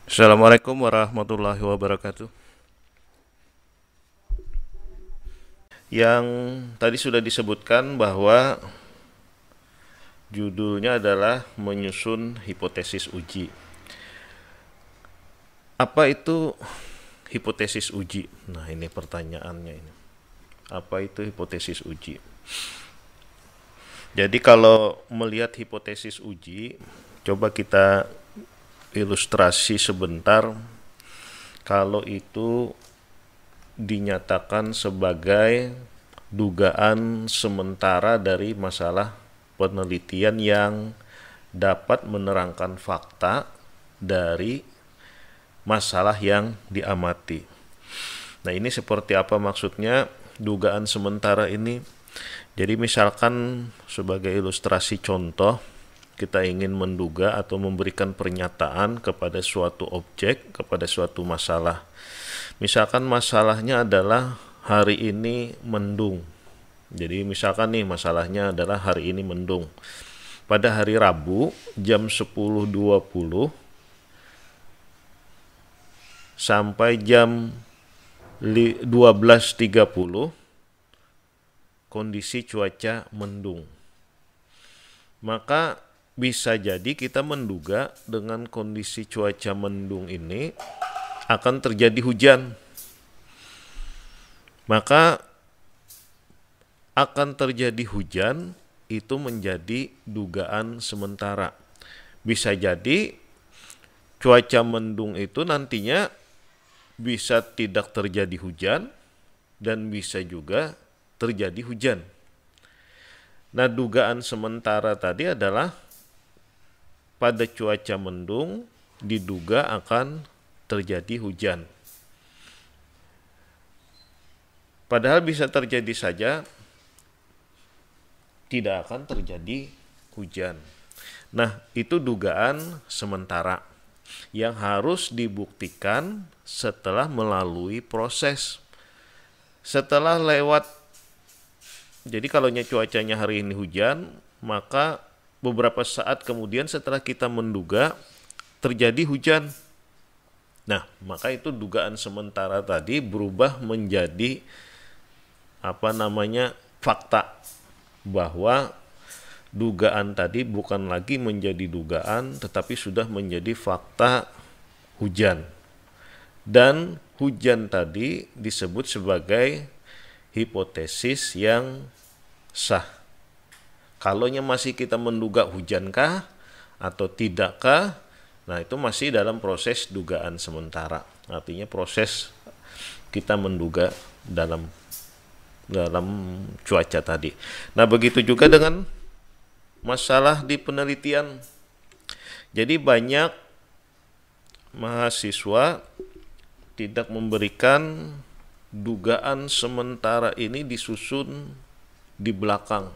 Assalamualaikum warahmatullahi wabarakatuh. Yang tadi sudah disebutkan bahwa judulnya adalah menyusun hipotesis uji. Apa itu hipotesis uji? Nah, ini pertanyaannya ini. Apa itu hipotesis uji? Jadi kalau melihat hipotesis uji, coba kita ilustrasi sebentar. Kalau itu dinyatakan sebagai dugaan sementara dari masalah penelitian yang dapat menerangkan fakta dari masalah yang diamati. Nah, ini seperti apa maksudnya dugaan sementara ini? Jadi misalkan sebagai ilustrasi contoh, kita ingin menduga atau memberikan pernyataan kepada suatu objek, kepada suatu masalah. Misalkan masalahnya adalah hari ini mendung. Jadi misalkan nih masalahnya adalah hari ini mendung. Pada hari Rabu jam 10.20 sampai jam 12.30 kondisi cuaca mendung. Maka bisa jadi kita menduga dengan kondisi cuaca mendung ini akan terjadi hujan. Maka akan terjadi hujan itu menjadi dugaan sementara. Bisa jadi cuaca mendung itu nantinya bisa tidak terjadi hujan dan bisa juga terjadi hujan. Nah, dugaan sementara tadi adalah pada cuaca mendung diduga akan terjadi hujan. Padahal bisa terjadi saja tidak akan terjadi hujan. Nah, itu dugaan sementara yang harus dibuktikan setelah melalui proses. Setelah lewat, jadi kalau cuacanya hari ini hujan, maka beberapa saat kemudian setelah kita menduga terjadi hujan. Nah, maka itu dugaan sementara tadi berubah menjadi fakta, bahwa dugaan tadi bukan lagi menjadi dugaan tetapi sudah menjadi fakta hujan. Dan hujan tadi disebut sebagai hipotesis yang sah. Kalaunya masih kita menduga hujankah atau tidakkah, nah itu masih dalam proses dugaan sementara. Artinya proses kita menduga dalam cuaca tadi. Nah, begitu juga dengan masalah di penelitian. Jadi banyak mahasiswa tidak memberikan dugaan sementara ini disusun di belakang.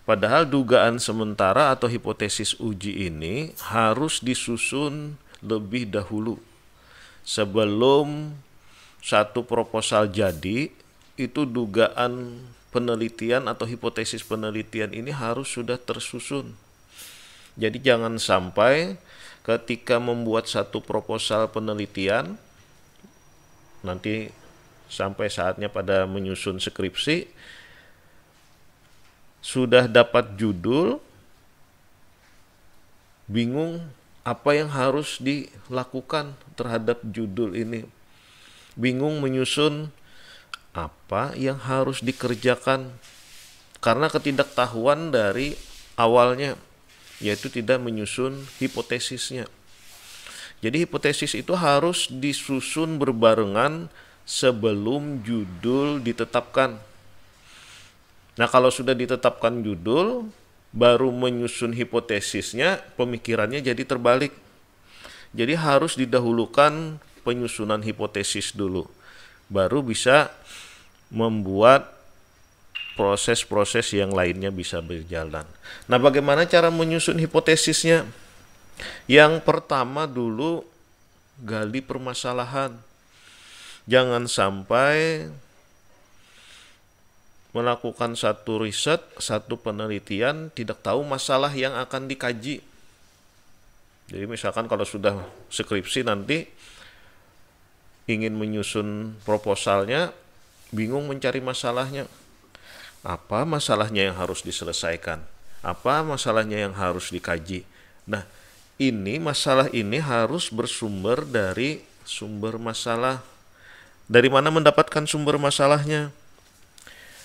Padahal dugaan sementara atau hipotesis uji ini harus disusun lebih dahulu. Sebelum satu proposal jadi, itu dugaan penelitian atau hipotesis penelitian ini harus sudah tersusun. Jadi jangan sampai ketika membuat satu proposal penelitian, nanti sampai saatnya pada menyusun skripsi, sudah dapat judul, bingung apa yang harus dilakukan terhadap judul ini. Bingung menyusun apa yang harus dikerjakan karena ketidaktahuan dari awalnya, yaitu tidak menyusun hipotesisnya. Jadi hipotesis itu harus disusun berbarengan sebelum judul ditetapkan. Nah, kalau sudah ditetapkan judul, baru menyusun hipotesisnya, pemikirannya jadi terbalik. Jadi harus didahulukan penyusunan hipotesis dulu, baru bisa membuat proses-proses yang lainnya bisa berjalan. Nah, bagaimana cara menyusun hipotesisnya? Yang pertama dulu, gali permasalahan. Jangan sampai melakukan satu riset, satu penelitian, tidak tahu masalah yang akan dikaji. Jadi misalkan kalau sudah skripsi nanti ingin menyusun proposalnya, bingung mencari masalahnya. Apa masalahnya yang harus diselesaikan? Apa masalahnya yang harus dikaji? Nah, ini masalah ini harus bersumber dari sumber masalah. Dari mana mendapatkan sumber masalahnya?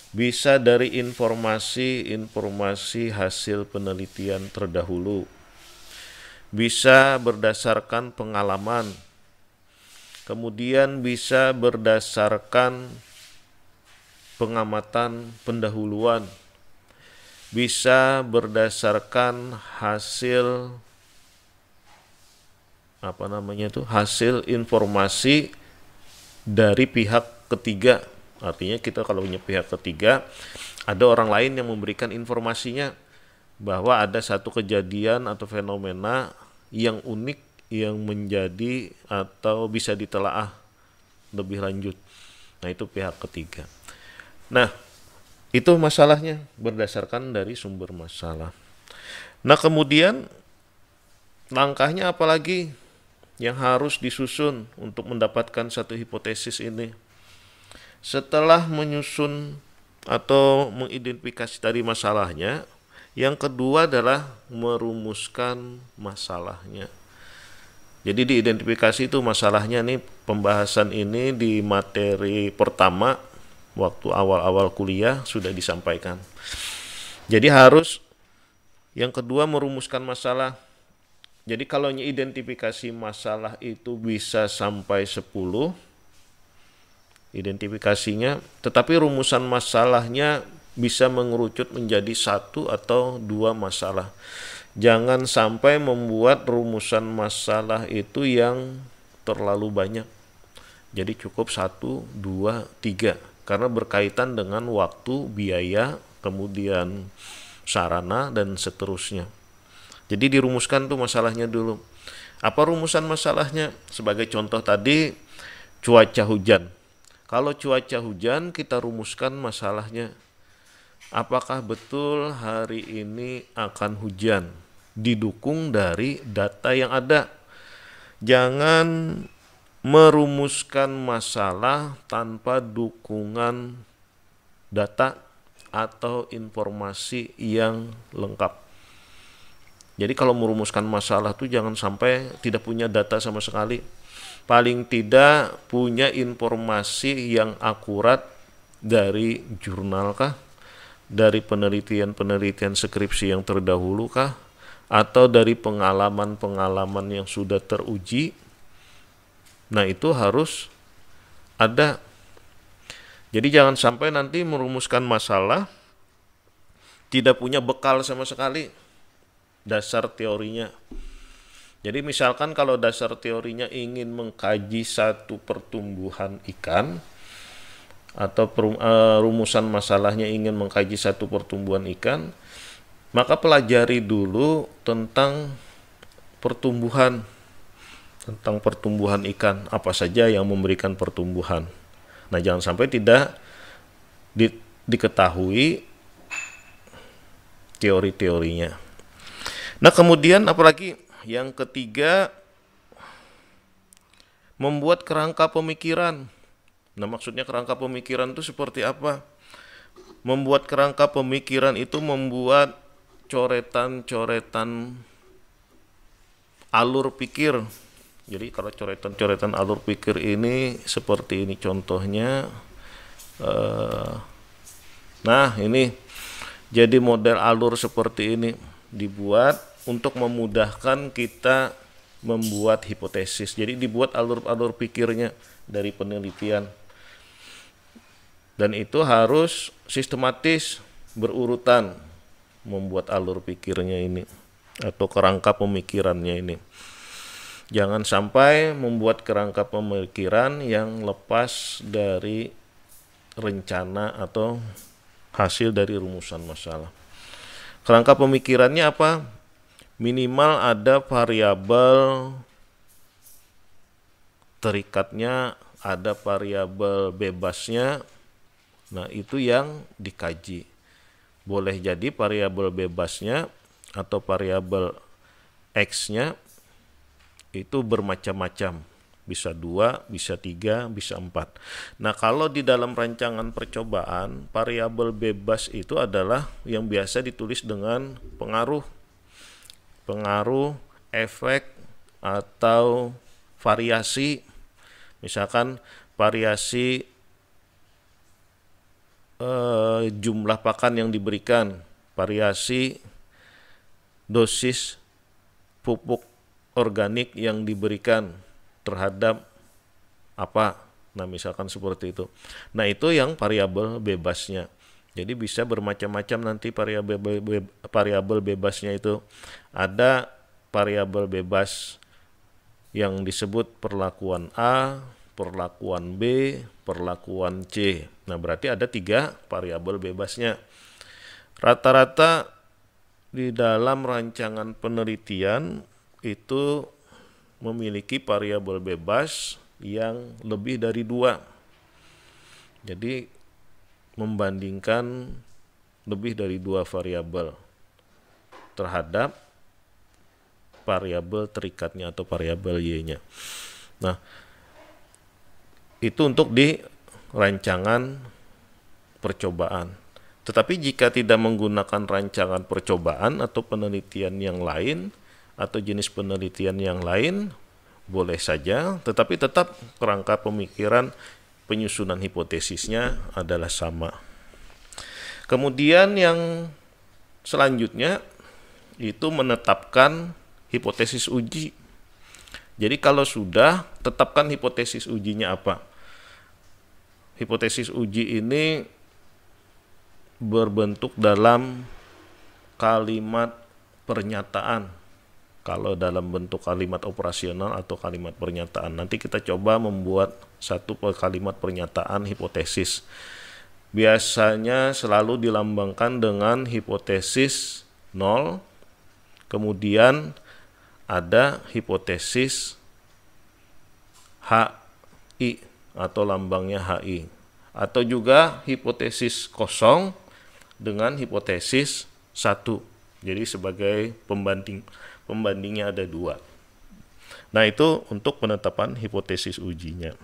Bisa dari informasi hasil penelitian terdahulu. Bisa berdasarkan pengalaman. Kemudian bisa berdasarkan pengamatan pendahuluan. Bisa berdasarkan hasil hasil informasi dari pihak ketiga. Artinya kita kalau punya pihak ketiga, ada orang lain yang memberikan informasinya bahwa ada satu kejadian atau fenomena yang unik yang menjadi atau bisa ditelaah lebih lanjut. Nah, itu pihak ketiga. Nah, itu masalahnya berdasarkan dari sumber masalah. Nah, kemudian langkahnya apa lagi yang harus disusun untuk mendapatkan satu hipotesis ini? Setelah menyusun atau mengidentifikasi tadi masalahnya, yang kedua adalah merumuskan masalahnya. Jadi diidentifikasi itu masalahnya nih, pembahasan ini di materi pertama waktu awal-awal kuliah sudah disampaikan. Jadi harus yang kedua merumuskan masalah. Jadi kalau identifikasi masalah itu bisa sampai 10 identifikasinya, tetapi rumusan masalahnya bisa mengerucut menjadi 1 atau 2 masalah. Jangan sampai membuat rumusan masalah itu yang terlalu banyak. Jadi cukup 1, 2, 3 karena berkaitan dengan waktu, biaya, kemudian sarana dan seterusnya. Jadi dirumuskan tuh masalahnya dulu. Apa rumusan masalahnya? Sebagai contoh tadi cuaca hujan. Kalau cuaca hujan kita rumuskan masalahnya. Apakah betul hari ini akan hujan? Didukung dari data yang ada. Jangan merumuskan masalah tanpa dukungan data atau informasi yang lengkap. Jadi kalau merumuskan masalah tuh jangan sampai tidak punya data sama sekali. Paling tidak punya informasi yang akurat dari jurnal kah? Dari penelitian-penelitian skripsi yang terdahulu kah? Atau dari pengalaman-pengalaman yang sudah teruji? Nah, itu harus ada. Jadi jangan sampai nanti merumuskan masalah tidak punya bekal sama sekali dasar teorinya. Jadi misalkan kalau dasar teorinya ingin mengkaji satu pertumbuhan ikan atau rumusan masalahnya ingin mengkaji satu pertumbuhan ikan, maka pelajari dulu tentang pertumbuhan ikan, apa saja yang memberikan pertumbuhan. Nah, jangan sampai tidak diketahui teori-teorinya. Nah, kemudian apalagi yang ketiga, membuat kerangka pemikiran. Nah, maksudnya kerangka pemikiran itu seperti apa? Membuat kerangka pemikiran itu membuat coretan-coretan alur pikir. Jadi kalau coretan-coretan alur pikir ini seperti ini contohnya. Nah, ini jadi model alur seperti ini dibuat untuk memudahkan kita membuat hipotesis. Jadi dibuat alur-alur pikirnya dari penelitian. Dan itu harus sistematis, berurutan membuat alur pikirnya ini atau kerangka pemikirannya ini. Jangan sampai membuat kerangka pemikiran yang lepas dari rencana atau hasil dari rumusan masalah. Kerangka pemikirannya apa? Minimal ada variabel terikatnya, ada variabel bebasnya. Nah, itu yang dikaji. Boleh jadi variabel bebasnya atau variabel X-nya itu bermacam-macam. Bisa 2, bisa 3, bisa 4. Nah, kalau di dalam rancangan percobaan, variabel bebas itu adalah yang biasa ditulis dengan pengaruh, efek, atau variasi. Misalkan variasi jumlah pakan yang diberikan, variasi dosis pupuk organik yang diberikan terhadap apa. Nah, misalkan seperti itu. Nah, itu yang variabel bebasnya. Jadi bisa bermacam-macam nanti variabel bebasnya itu. Ada variabel bebas yang disebut perlakuan A, perlakuan B, perlakuan C. Nah, berarti ada 3 variabel bebasnya. Rata-rata di dalam rancangan penelitian itu memiliki variabel bebas yang lebih dari 2. Jadi membandingkan lebih dari 2 variabel terhadap variabel terikatnya atau variabel Y-nya. Nah, itu untuk di rancangan percobaan. Tetapi jika tidak menggunakan rancangan percobaan atau penelitian yang lain, atau jenis penelitian yang lain, boleh saja, tetapi tetap kerangka pemikiran penyusunan hipotesisnya adalah sama. Kemudian yang selanjutnya itu menetapkan hipotesis uji. Jadi kalau sudah, tetapkan hipotesis ujinya apa. Hipotesis uji ini berbentuk dalam kalimat pernyataan. Kalau dalam bentuk kalimat operasional atau kalimat pernyataan, nanti kita coba membuat satu kalimat pernyataan hipotesis. Biasanya selalu dilambangkan dengan hipotesis 0, kemudian ada hipotesis HI atau lambangnya HI, atau juga hipotesis kosong dengan hipotesis 1. Jadi sebagai pembandingnya ada 2. Nah, itu untuk penetapan hipotesis ujinya.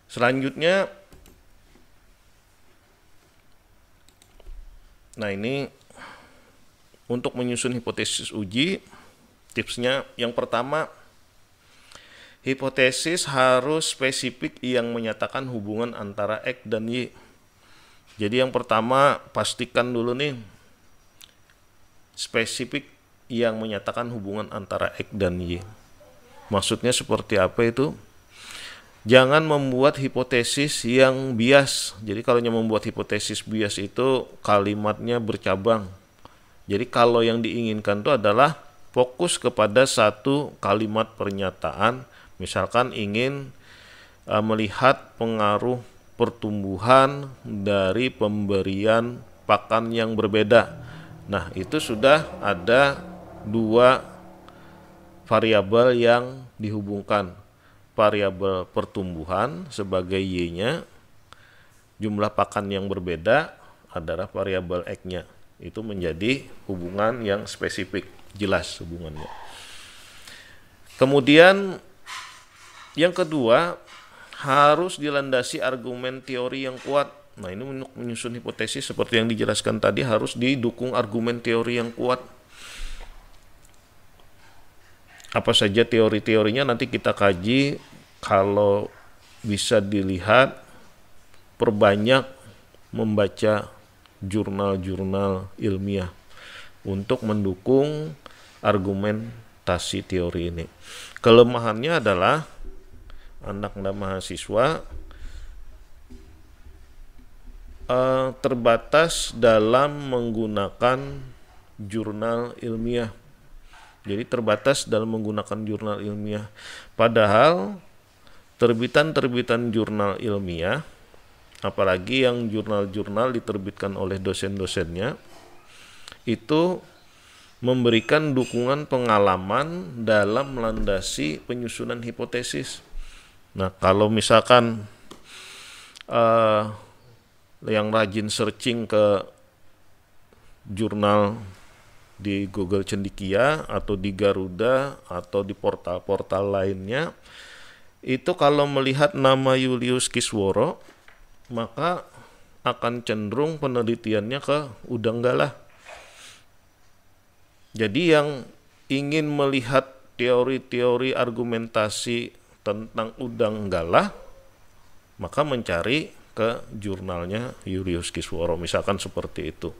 Selanjutnya, nah ini untuk menyusun hipotesis uji, tipsnya yang pertama, hipotesis harus spesifik yang menyatakan hubungan antara X dan Y. Jadi yang pertama, pastikan dulu nih spesifik yang menyatakan hubungan antara X dan Y. Maksudnya seperti apa itu? Jangan membuat hipotesis yang bias. Jadi kalau membuat hipotesis bias itu kalimatnya bercabang. Jadi kalau yang diinginkan itu adalah fokus kepada satu kalimat pernyataan. Misalkan ingin melihat pengaruh pertumbuhan dari pemberian pakan yang berbeda. Nah, itu sudah ada 2 variabel yang dihubungkan. Variabel pertumbuhan sebagai Y-nya, jumlah pakan yang berbeda adalah variabel X-nya. Itu menjadi hubungan yang spesifik, jelas hubungannya. Kemudian yang kedua, harus dilandasi argumen teori yang kuat. Nah, ini untuk menyusun hipotesis seperti yang dijelaskan tadi harus didukung argumen teori yang kuat. Apa saja teori-teorinya nanti kita kaji. Kalau bisa dilihat, perbanyak membaca jurnal-jurnal ilmiah untuk mendukung argumentasi teori ini. Kelemahannya adalah anak dan mahasiswa terbatas dalam menggunakan jurnal ilmiah. Jadi terbatas dalam menggunakan jurnal ilmiah. Padahal terbitan-terbitan jurnal ilmiah, apalagi yang jurnal-jurnal diterbitkan oleh dosen-dosennya, itu memberikan dukungan pengalaman dalam melandasi penyusunan hipotesis. Nah, kalau misalkan yang rajin searching ke jurnal di Google Cendikia atau di Garuda atau di portal-portal lainnya, itu kalau melihat nama Julius Kisworo, maka akan cenderung penelitiannya ke Udanggalah. Jadi yang ingin melihat teori-teori argumentasi tentang Udanggalah, maka mencari ke jurnalnya Julius Kisworo, misalkan seperti itu.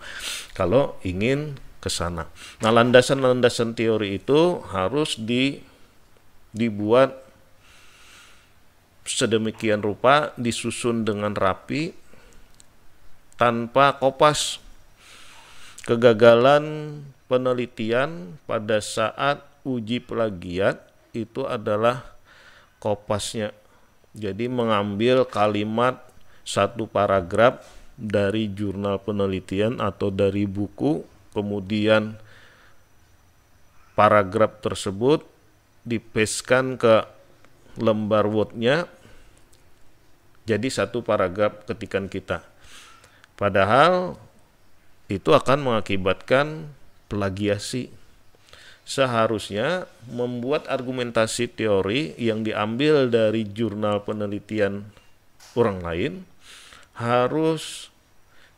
Kalau ingin ke sana. Nah, landasan-landasan teori itu harus dibuat sedemikian rupa, disusun dengan rapi, tanpa kopas. Kegagalan penelitian pada saat uji plagiat itu adalah kopasnya. Jadi mengambil kalimat satu paragraf dari jurnal penelitian atau dari buku, kemudian paragraf tersebut dipaskan ke lembar Word-nya, jadi satu paragraf ketikan kita. Padahal itu akan mengakibatkan plagiasi. Seharusnya membuat argumentasi teori yang diambil dari jurnal penelitian orang lain harus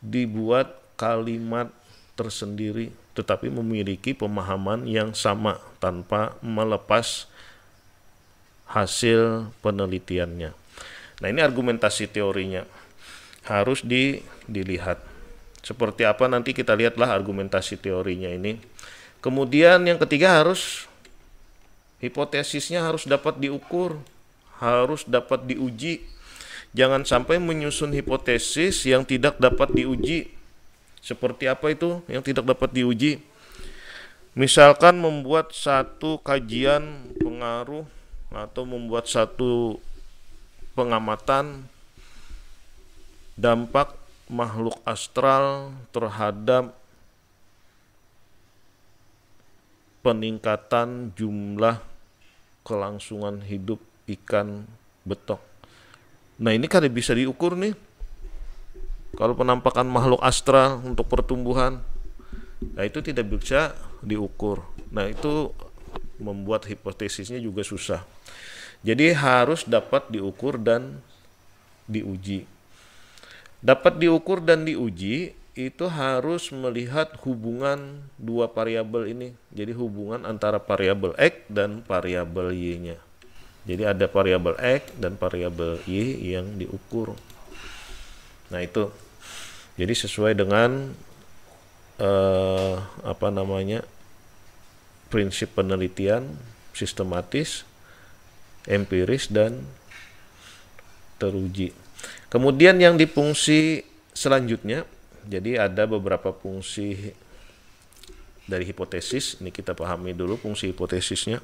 dibuat kalimat tersendiri, tetapi memiliki pemahaman yang sama tanpa melepas hasil penelitiannya. Nah, ini argumentasi teorinya harus dilihat. Seperti apa nanti kita lihatlah argumentasi teorinya ini. Kemudian yang ketiga, harus hipotesisnya harus dapat diukur, harus dapat diuji. Jangan sampai menyusun hipotesis yang tidak dapat diuji. Seperti apa itu yang tidak dapat diuji? Misalkan membuat satu kajian pengaruh atau membuat satu pengamatan dampak makhluk astral terhadap peningkatan jumlah kelangsungan hidup ikan betok. Nah, ini kan bisa diukur nih. Kalau penampakan makhluk astral untuk pertumbuhan, nah itu tidak bisa diukur. Nah, itu membuat hipotesisnya juga susah. Jadi harus dapat diukur dan diuji. Dapat diukur dan diuji itu harus melihat hubungan dua variabel ini. Jadi hubungan antara variabel X dan variabel Y-nya. Jadi ada variabel X dan variabel Y yang diukur. Nah, itu. Jadi sesuai dengan prinsip penelitian sistematis, empiris, dan teruji. Kemudian yang di fungsi selanjutnya, jadi ada beberapa fungsi dari hipotesis. Ini kita pahami dulu fungsi hipotesisnya.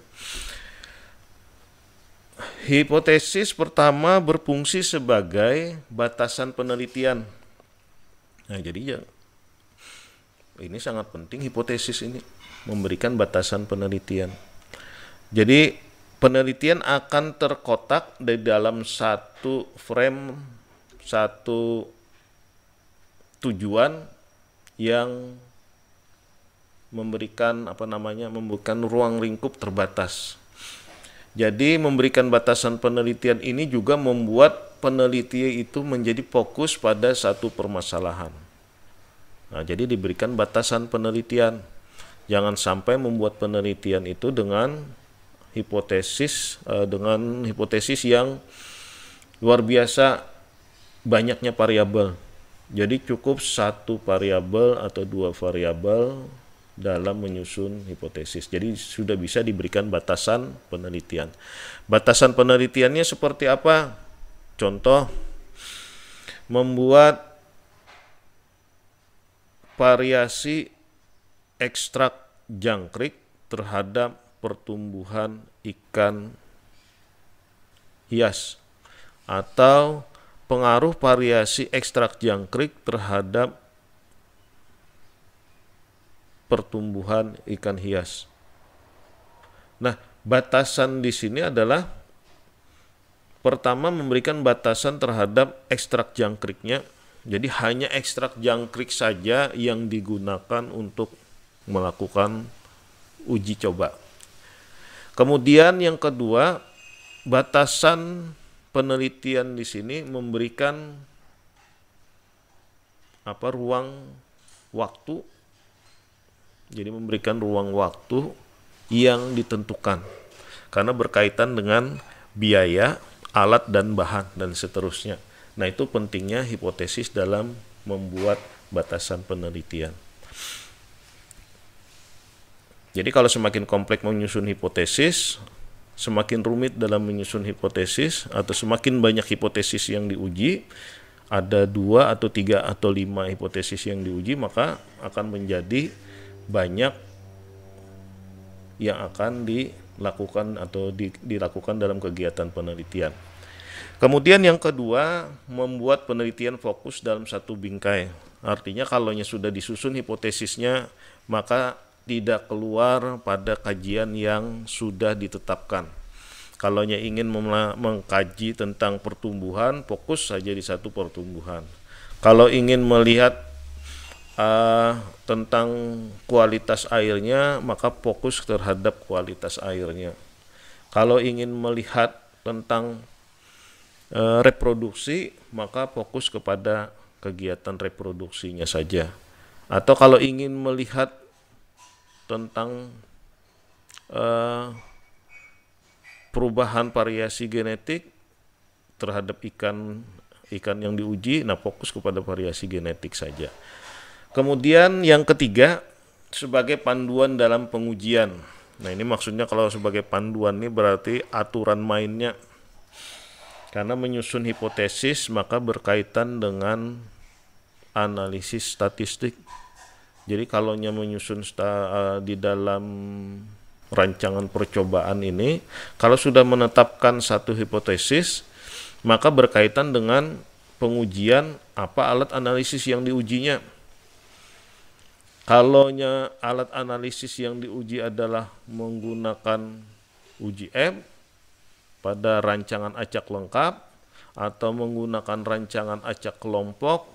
Hipotesis pertama berfungsi sebagai batasan penelitian. Nah, jadi ini sangat penting, hipotesis ini memberikan batasan penelitian. Jadi penelitian akan terkotak di dalam satu frame, satu tujuan yang memberikan memberikan ruang lingkup terbatas. Jadi memberikan batasan penelitian ini juga membuat peneliti itu menjadi fokus pada satu permasalahan. Nah, jadi diberikan batasan penelitian. Jangan sampai membuat penelitian itu dengan hipotesis yang luar biasa banyaknya variabel. Jadi cukup satu variabel atau dua variabel dalam menyusun hipotesis. Jadi sudah bisa diberikan batasan penelitian. Batasan penelitiannya seperti apa? Contoh, membuat variasi ekstrak jangkrik terhadap pertumbuhan ikan hias, atau pengaruh variasi ekstrak jangkrik terhadap pertumbuhan ikan hias. Nah, batasan di sini adalah pertama memberikan batasan terhadap ekstrak jangkriknya. Jadi hanya ekstrak jangkrik saja yang digunakan untuk melakukan uji coba. Kemudian yang kedua, batasan penelitian di sini memberikan ruang waktu. Jadi memberikan ruang waktu yang ditentukan karena berkaitan dengan biaya, alat dan bahan dan seterusnya. Nah, itu pentingnya hipotesis dalam membuat batasan penelitian. Jadi kalau semakin kompleks menyusun hipotesis, semakin rumit dalam menyusun hipotesis, atau semakin banyak hipotesis yang diuji, ada 2 atau 3 atau 5 hipotesis yang diuji, maka akan menjadi banyak yang akan dilakukan atau dilakukan dalam kegiatan penelitian. Kemudian yang kedua, membuat penelitian fokus dalam satu bingkai. Artinya kalau sudah disusun hipotesisnya, maka tidak keluar pada kajian yang sudah ditetapkan. Kalau ingin mengkaji tentang pertumbuhan, fokus saja di satu pertumbuhan. Kalau ingin melihat tentang kualitas airnya, maka fokus terhadap kualitas airnya. Kalau ingin melihat tentang reproduksi, maka fokus kepada kegiatan reproduksinya saja. Atau kalau ingin melihat tentang perubahan variasi genetik terhadap ikan yang diuji, nah fokus kepada variasi genetik saja. Kemudian yang ketiga, sebagai panduan dalam pengujian. Nah, ini maksudnya kalau sebagai panduan ini berarti aturan mainnya. Karena menyusun hipotesis maka berkaitan dengan analisis statistik. Jadi kalau menyusun di dalam rancangan percobaan ini, kalau sudah menetapkan satu hipotesis, maka berkaitan dengan pengujian apa alat analisis yang diujinya. Kalau alat analisis yang diuji adalah menggunakan uji M pada rancangan acak lengkap, atau menggunakan rancangan acak kelompok,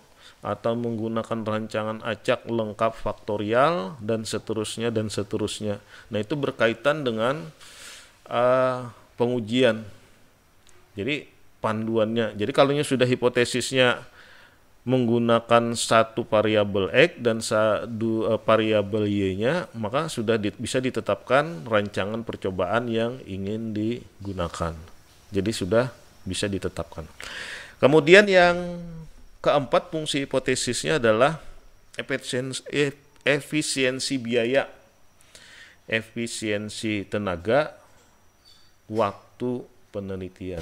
atau menggunakan rancangan acak lengkap faktorial, dan seterusnya dan seterusnya. Nah, itu berkaitan dengan pengujian. Jadi panduannya. Jadi kalau sudah hipotesisnya menggunakan satu variabel X dan satu variabel Y-nya, maka sudah bisa ditetapkan rancangan percobaan yang ingin digunakan. Jadi sudah bisa ditetapkan. Kemudian yang keempat, fungsi hipotesisnya adalah efisiensi biaya, efisiensi tenaga, waktu penelitian.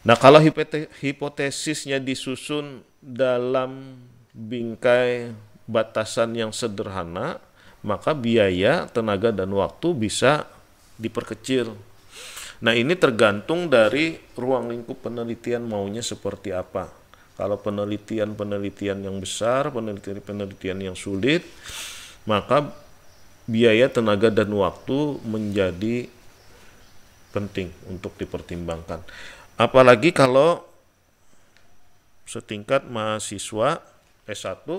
Nah, kalau hipotesisnya disusun dalam bingkai batasan yang sederhana, maka biaya, tenaga, dan waktu bisa diperkecil. Nah, ini tergantung dari ruang lingkup penelitian maunya seperti apa. Kalau penelitian yang besar, penelitian yang sulit, maka biaya, tenaga, dan waktu menjadi penting untuk dipertimbangkan. Apalagi kalau setingkat mahasiswa S1,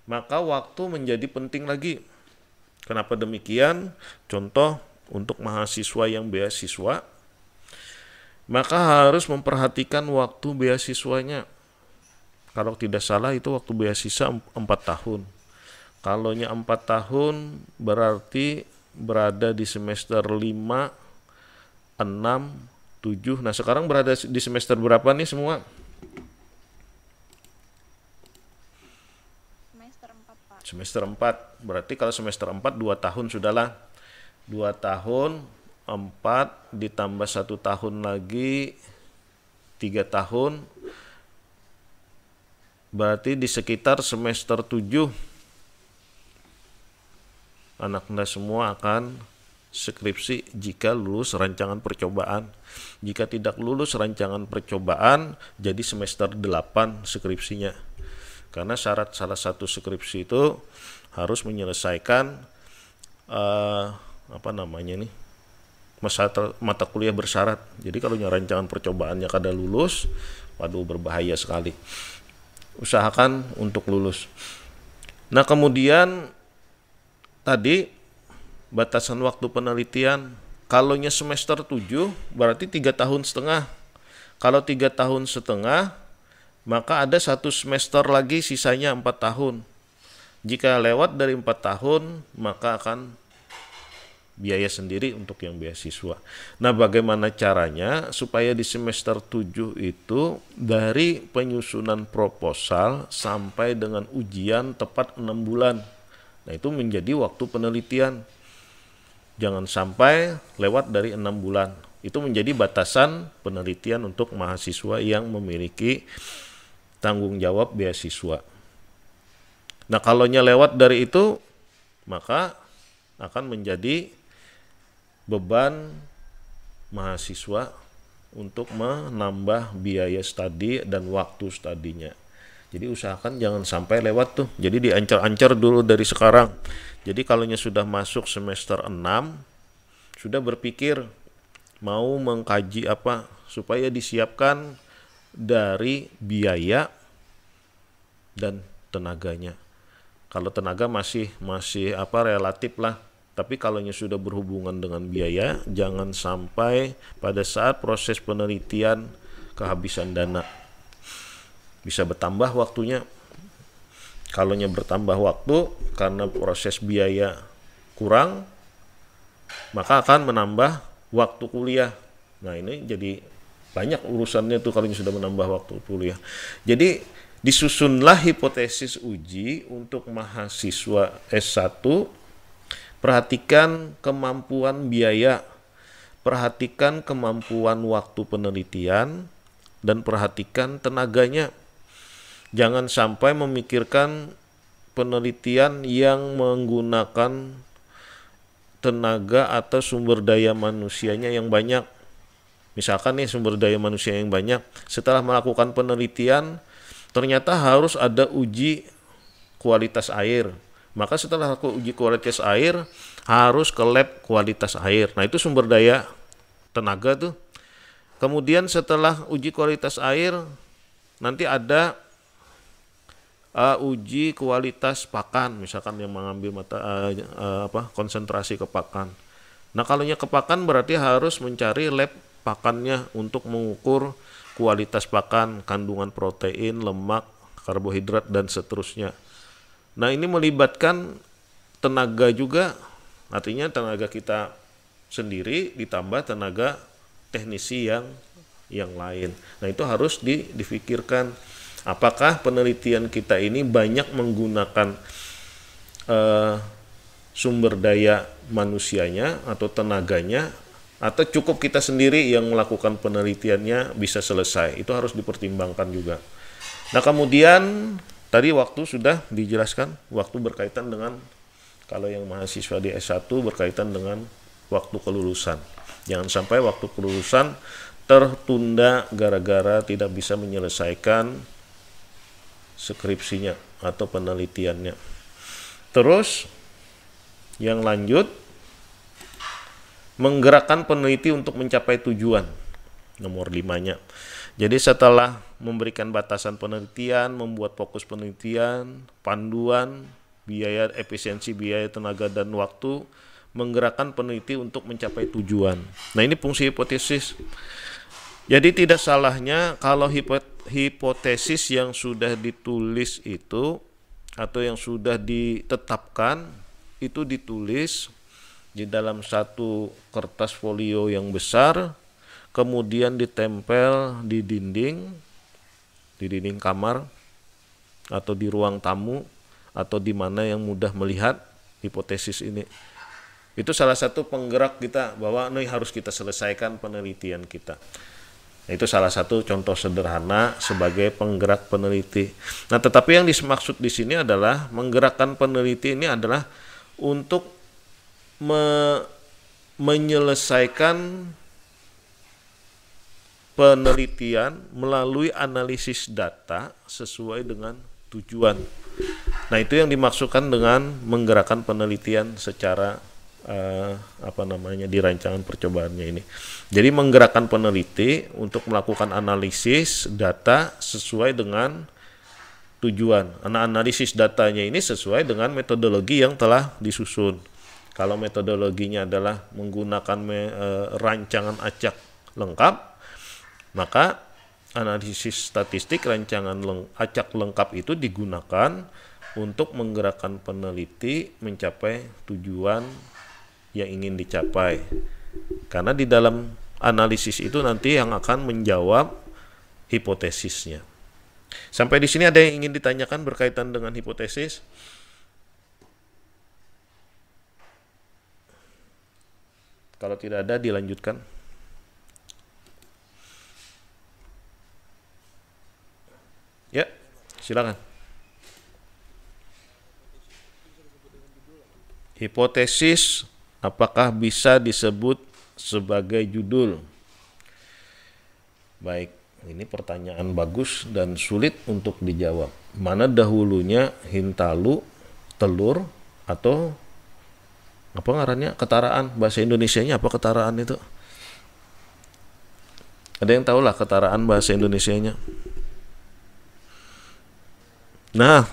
maka waktu menjadi penting lagi. Kenapa demikian? Contoh, untuk mahasiswa yang beasiswa, maka harus memperhatikan waktu beasiswanya. Kalau tidak salah itu waktu beasiswa 4 tahun. Kalau 4 tahun berarti berada di semester 5, 6, 7. Nah, sekarang berada di semester berapa nih semua? Semester 4, Pak. Semester 4. Berarti kalau semester 4 2 tahun sudahlah. 2 tahun, 4 ditambah 1 tahun lagi 3 tahun. Berarti di sekitar semester 7 anak Anda semua akan skripsi jika lulus rancangan percobaan. Jika tidak lulus rancangan percobaan, jadi semester 8 skripsinya. Karena syarat salah satu skripsi itu harus menyelesaikan mata kuliah bersyarat. Jadi kalau rancangan percobaannya kada lulus, waduh berbahaya sekali. Usahakan untuk lulus. Nah, kemudian tadi batasan waktu penelitian, kalaunya semester 7 berarti 3,5 tahun. Kalau 3,5 tahun, maka ada 1 semester lagi, sisanya 4 tahun. Jika lewat dari 4 tahun, maka akan biaya sendiri untuk yang beasiswa. Nah, bagaimana caranya supaya di semester 7 itu dari penyusunan proposal sampai dengan ujian tepat 6 bulan. Nah, itu menjadi waktu penelitian. Jangan sampai lewat dari 6 bulan. Itu menjadi batasan penelitian untuk mahasiswa yang memiliki tanggung jawab beasiswa. Nah, kalaunya lewat dari itu, maka akan menjadi beban mahasiswa untuk menambah biaya studi dan waktu studinya. Jadi usahakan jangan sampai lewat tuh. Jadi diancar-ancar dulu dari sekarang. Jadi kalaunya sudah masuk semester 6, sudah berpikir mau mengkaji apa supaya disiapkan dari biaya dan tenaganya. Kalau tenaga masih relatif lah. Tapi kalau sudah berhubungan dengan biaya, jangan sampai pada saat proses penelitian kehabisan dana. Bisa bertambah waktunya. Kalau bertambah waktu karena proses biaya kurang, maka akan menambah waktu kuliah. Nah, ini jadi banyak urusannya tuh kalau sudah menambah waktu kuliah. Jadi disusunlah hipotesis uji untuk mahasiswa S1. Perhatikan kemampuan biaya, perhatikan kemampuan waktu penelitian, dan perhatikan tenaganya. Jangan sampai memikirkan penelitian yang menggunakan tenaga atau sumber daya manusianya yang banyak. Misalkan nih sumber daya manusia yang banyak, setelah melakukan penelitian, ternyata harus ada uji kualitas air. Maka setelah aku uji kualitas air, harus ke lab kualitas air. Nah, itu sumber daya tenaga tuh. Kemudian setelah uji kualitas air, nanti ada uji kualitas pakan, misalkan yang mengambil konsentrasi ke pakan. Nah, kalaunya ke pakan berarti harus mencari lab pakannya untuk mengukur kualitas pakan, kandungan protein, lemak, karbohidrat, dan seterusnya. Nah, ini melibatkan tenaga juga, artinya tenaga kita sendiri ditambah tenaga teknisi yang lain. Nah, itu harus difikirkan apakah penelitian kita ini banyak menggunakan sumber daya manusianya atau tenaganya, atau cukup kita sendiri yang melakukan penelitiannya bisa selesai. Itu harus dipertimbangkan juga. Nah, kemudian tadi waktu sudah dijelaskan, waktu berkaitan dengan kalau yang mahasiswa di S1 berkaitan dengan waktu kelulusan. Jangan sampai waktu kelulusan tertunda gara-gara tidak bisa menyelesaikan skripsinya atau penelitiannya. Terus yang lanjut, menggerakkan peneliti untuk mencapai tujuan. Nomor 5-nya. Jadi setelah memberikan batasan penelitian, membuat fokus penelitian, panduan, biaya, efisiensi biaya, tenaga, dan waktu, menggerakkan peneliti untuk mencapai tujuan. Nah, ini fungsi hipotesis. Jadi tidak salahnya kalau hipotesis yang sudah ditulis itu atau yang sudah ditetapkan itu ditulis di dalam satu kertas folio yang besar, kemudian ditempel di dinding kamar atau di ruang tamu atau di mana yang mudah melihat hipotesis ini. Itu salah satu penggerak kita bahwa ini harus kita selesaikan penelitian kita. Itu salah satu contoh sederhana sebagai penggerak peneliti. Nah, tetapi yang dimaksud di sini adalah menggerakkan peneliti ini adalah untuk menyelesaikan penelitian melalui analisis data sesuai dengan tujuan. Nah, itu yang dimaksudkan dengan menggerakkan penelitian secara di rancangan percobaannya ini. Jadi menggerakkan peneliti untuk melakukan analisis data sesuai dengan tujuan. Analisis datanya ini sesuai dengan metodologi yang telah disusun. Kalau metodologinya adalah menggunakan rancangan acak lengkap, maka analisis statistik rancangan acak lengkap itu digunakan untuk menggerakkan peneliti mencapai tujuan yang ingin dicapai. Karena di dalam analisis itu nanti yang akan menjawab hipotesisnya. Sampai di sini ada yang ingin ditanyakan berkaitan dengan hipotesis? Kalau tidak ada, dilanjutkan. Ya, silakan. Hipotesis apakah bisa disebut sebagai judul? Baik, ini pertanyaan bagus dan sulit untuk dijawab. Mana dahulunya hintalu, telur, atau apa ngarannya? Ketaraan. Bahasa Indonesianya apa ketaraan itu? Ada yang tahu lah ketaraan bahasa Indonesianya? Nah,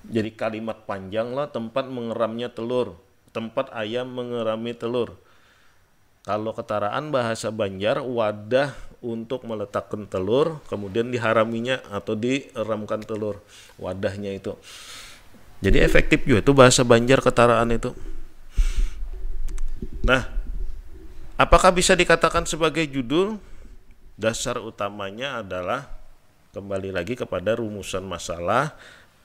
jadi kalimat panjang lah, tempat mengeramnya telur, tempat ayam mengerami telur. Kalau ketaraan bahasa Banjar, wadah untuk meletakkan telur, kemudian diharaminya atau diramkan telur, wadahnya itu. Jadi efektif juga itu bahasa Banjar ketaraan itu. Nah, apakah bisa dikatakan sebagai judul? Dasar utamanya adalah kembali lagi kepada rumusan masalah,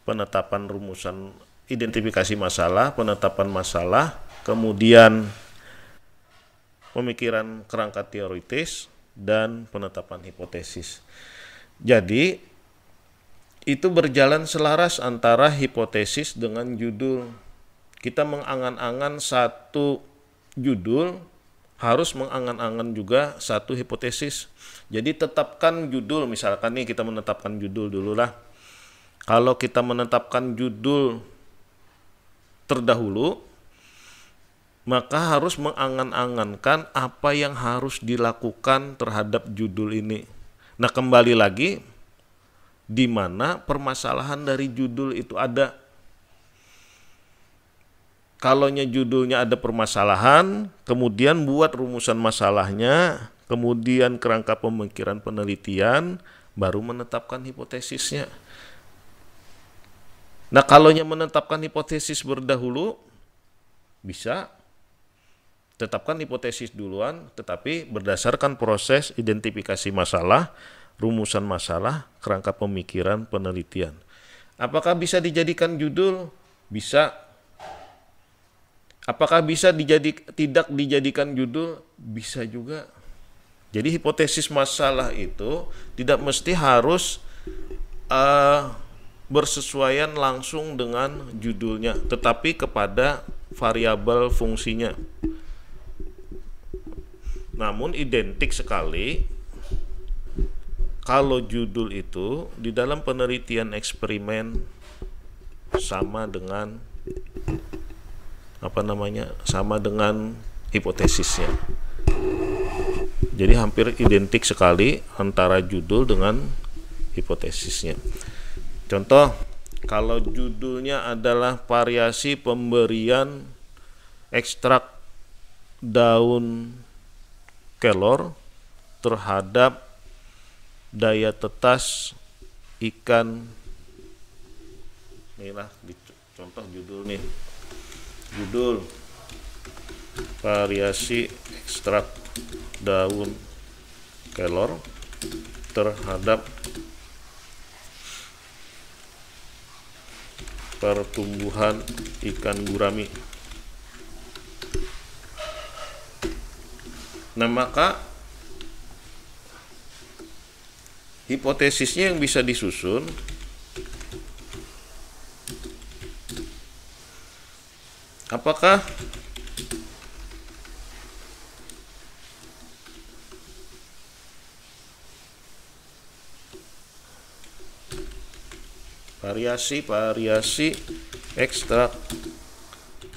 penetapan rumusan identifikasi masalah, penetapan masalah, kemudian pemikiran kerangka teoritis, dan penetapan hipotesis. Jadi, itu berjalan selaras antara hipotesis dengan judul. Kita mengangan-angan satu judul, harus mengangan-angan juga satu hipotesis. Jadi, tetapkan judul, misalkan nih kita menetapkan judul dulu lah. Kalau kita menetapkan judul terdahulu, maka harus mengangan-angankan apa yang harus dilakukan terhadap judul ini. Nah, kembali lagi, di mana permasalahan dari judul itu ada. Kalaunya judulnya ada permasalahan, kemudian buat rumusan masalahnya, kemudian kerangka pemikiran penelitian, baru menetapkan hipotesisnya. Nah, kalaunya menetapkan hipotesis berdahulu, bisa tetapkan hipotesis duluan, tetapi berdasarkan proses identifikasi masalah, rumusan masalah, kerangka pemikiran penelitian. Apakah bisa dijadikan judul? Bisa. Apakah bisa tidak dijadikan judul? Bisa juga. Jadi hipotesis masalah itu tidak mesti harus bersesuaian langsung dengan judulnya, tetapi kepada variabel fungsinya. Namun identik sekali kalau judul itu di dalam penelitian eksperimen sama dengan sama dengan hipotesisnya. Jadi hampir identik sekali antara judul dengan hipotesisnya. Contoh, kalau judulnya adalah variasi pemberian ekstrak daun kelor terhadap daya tetas ikan. Inilah contoh judul nih. Judul variasi ekstrak daun kelor terhadap pertumbuhan ikan gurami. Nah, maka hipotesisnya yang bisa disusun apakah variasi ekstrak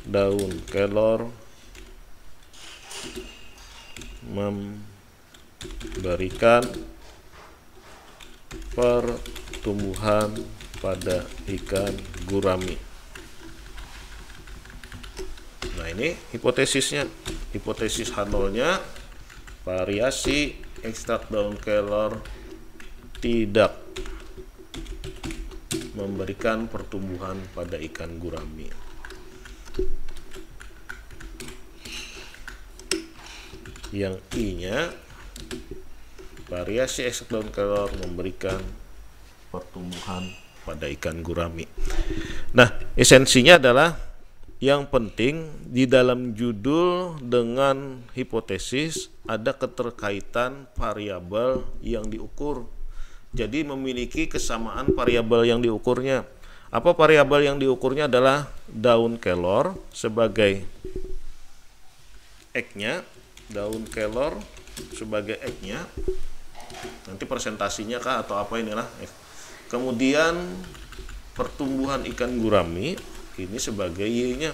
daun kelor memberikan pertumbuhan pada ikan gurami. Nah, ini hipotesisnya. Hipotesis H0-nya, variasi ekstrak daun kelor tidak memberikan pertumbuhan pada ikan gurami. Yang I-nya, variasi ekstrak daun kelor memberikan pertumbuhan pada ikan gurami. Nah, esensinya adalah yang penting di dalam judul dengan hipotesis ada keterkaitan variabel yang diukur. Jadi memiliki kesamaan variabel yang diukurnya. Apa variabel yang diukurnya adalah daun kelor sebagai X-nya, daun kelor sebagai X-nya. Nanti presentasinya kah atau apa inilah. Kemudian pertumbuhan ikan gurami ini sebagai Y-nya.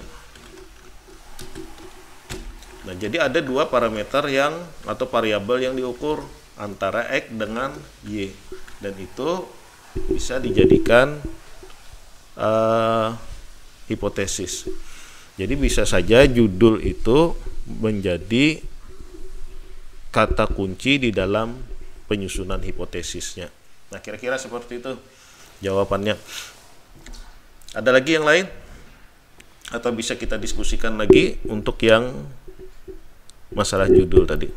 Nah, jadi ada dua parameter yang atau variabel yang diukur antara X dengan Y, dan itu bisa dijadikan hipotesis. Jadi bisa saja judul itu menjadi kata kunci di dalam penyusunan hipotesisnya. Nah, kira-kira seperti itu jawabannya. Ada lagi yang lain? Atau bisa kita diskusikan lagi untuk yang masalah judul tadi?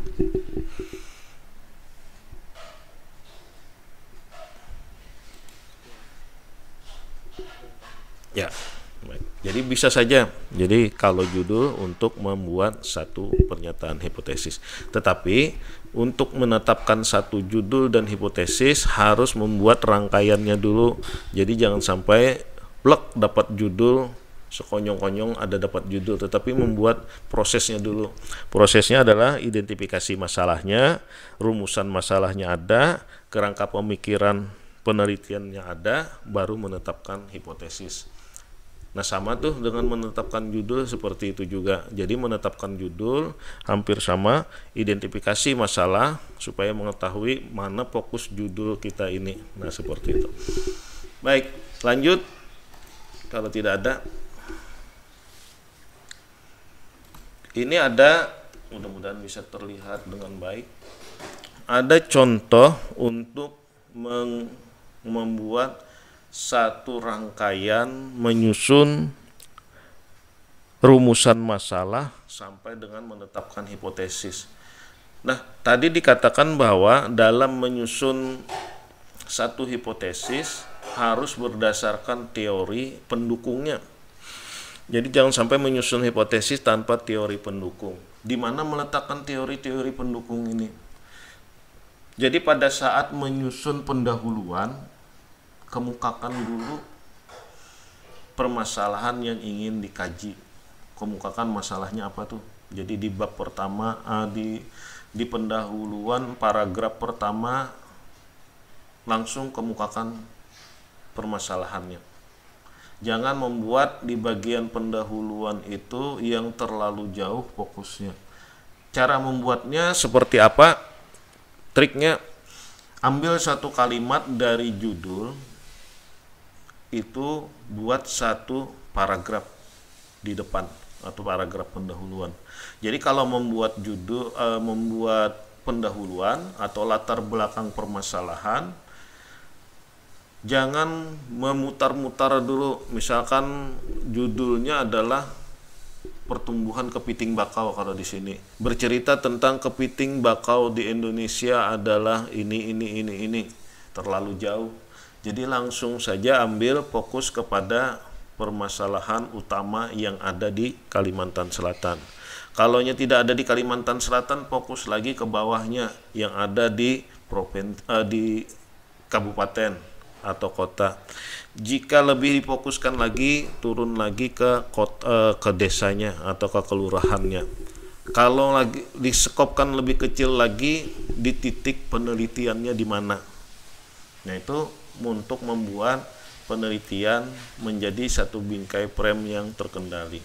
Ya, baik. Jadi bisa saja. Jadi kalau judul untuk membuat satu pernyataan hipotesis. Tetapi untuk menetapkan satu judul dan hipotesis harus membuat rangkaiannya dulu. Jadi jangan sampai blek dapat judul, sekonyong-konyong ada dapat judul, tetapi membuat prosesnya dulu. Prosesnya adalah identifikasi masalahnya, rumusan masalahnya ada, kerangka pemikiran penelitiannya ada, baru menetapkan hipotesis. Nah, sama tuh dengan menetapkan judul seperti itu juga. Jadi menetapkan judul hampir sama, identifikasi masalah supaya mengetahui mana fokus judul kita ini. Nah, seperti itu. Baik, lanjut. Kalau tidak ada, ini ada, mudah-mudahan bisa terlihat dengan baik. Ada contoh untuk membuat satu rangkaian menyusun rumusan masalah sampai dengan menetapkan hipotesis. Nah, tadi dikatakan bahwa dalam menyusun satu hipotesis harus berdasarkan teori pendukungnya. Jadi jangan sampai menyusun hipotesis tanpa teori pendukung. Di mana meletakkan teori-teori pendukung ini? Jadi pada saat menyusun pendahuluan, kemukakan dulu permasalahan yang ingin dikaji. Kemukakan masalahnya apa tuh? Jadi di bab pertama, di pendahuluan paragraf pertama langsung kemukakan permasalahannya. Jangan membuat di bagian pendahuluan itu yang terlalu jauh fokusnya. Cara membuatnya seperti apa? Triknya, ambil satu kalimat dari judul, itu buat satu paragraf di depan atau paragraf pendahuluan. Jadi kalau membuat judul, membuat pendahuluan atau latar belakang permasalahan, jangan memutar-mutar dulu. Misalkan judulnya adalah pertumbuhan kepiting bakau, kalau di sini bercerita tentang kepiting bakau di Indonesia adalah ini, terlalu jauh. Jadi langsung saja ambil fokus kepada permasalahan utama yang ada di Kalimantan Selatan. Kalaunya tidak ada di Kalimantan Selatan, fokus lagi ke bawahnya yang ada di di kabupaten atau kota. Jika lebih difokuskan lagi, turun lagi ke kota, ke desanya atau ke kelurahannya. Kalau lagi diskopkan lebih kecil lagi, di titik penelitiannya di mana. Nah, itu untuk membuat penelitian menjadi satu bingkai frame yang terkendali.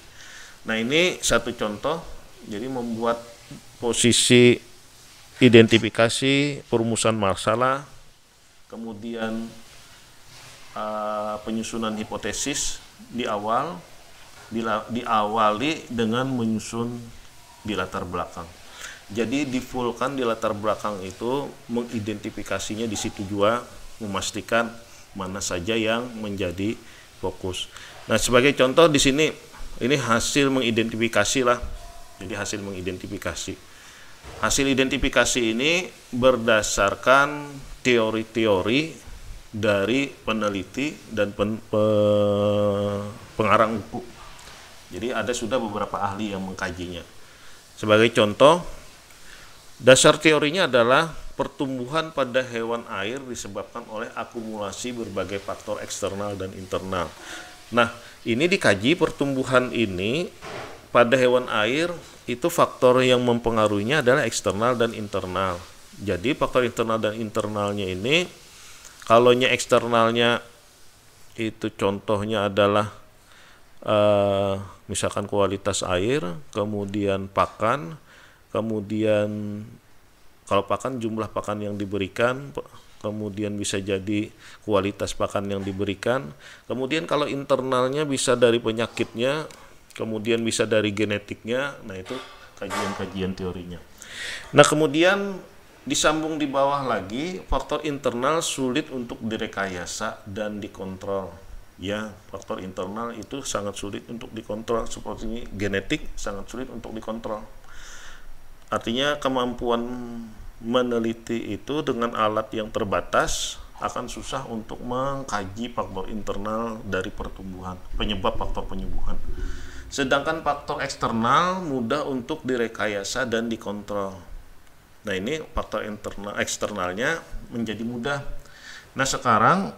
Nah, ini satu contoh. Jadi membuat posisi identifikasi perumusan masalah, kemudian penyusunan hipotesis diawali dengan menyusun di latar belakang. Jadi di fullkan di latar belakang itu mengidentifikasinya di situ juga, memastikan mana saja yang menjadi fokus. Nah, sebagai contoh di sini ini hasil mengidentifikasi lah. Jadi hasil mengidentifikasi. Hasil identifikasi ini berdasarkan teori-teori dari peneliti dan pengarang buku. Jadi ada sudah beberapa ahli yang mengkajinya. Sebagai contoh, dasar teorinya adalah pertumbuhan pada hewan air disebabkan oleh akumulasi berbagai faktor eksternal dan internal. Nah, ini dikaji pertumbuhan ini pada hewan air itu faktor yang mempengaruhinya adalah eksternal dan internal. Jadi faktor internal dan internalnya ini, kalau eksternalnya itu contohnya adalah misalkan kualitas air, kemudian pakan, kemudian kalau pakan jumlah pakan yang diberikan, kemudian bisa jadi kualitas pakan yang diberikan, kemudian kalau internalnya bisa dari penyakitnya, kemudian bisa dari genetiknya. Nah, itu kajian-kajian teorinya. Nah, kemudian disambung di bawah lagi, faktor internal sulit untuk direkayasa dan dikontrol. Ya, faktor internal itu sangat sulit untuk dikontrol, seperti genetik sangat sulit untuk dikontrol. Artinya kemampuan meneliti itu dengan alat yang terbatas akan susah untuk mengkaji faktor internal dari pertumbuhan, penyebab faktor penyembuhan. Sedangkan faktor eksternal mudah untuk direkayasa dan dikontrol. Nah, ini faktor internal eksternalnya menjadi mudah. Nah, sekarang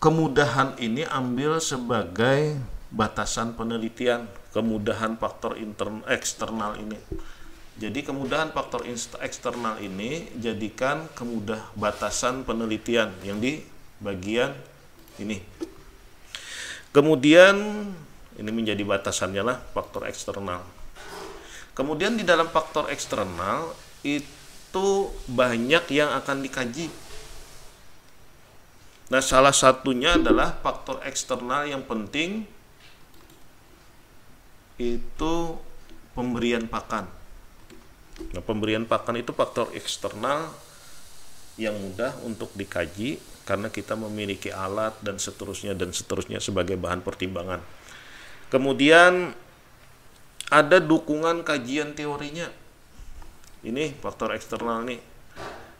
kemudahan ini ambil sebagai batasan penelitian, kemudahan faktor eksternal ini. Jadi kemudahan faktor eksternal ini jadikan batasan penelitian yang di bagian ini. Kemudian ini menjadi batasannya lah faktor eksternal. Kemudian di dalam faktor eksternal itu banyak yang akan dikaji. Nah, salah satunya adalah faktor eksternal yang penting itu pemberian pakan. Nah, pemberian pakan itu faktor eksternal yang mudah untuk dikaji karena kita memiliki alat dan seterusnya sebagai bahan pertimbangan. Kemudian ada dukungan kajian teorinya. Ini faktor eksternal nih.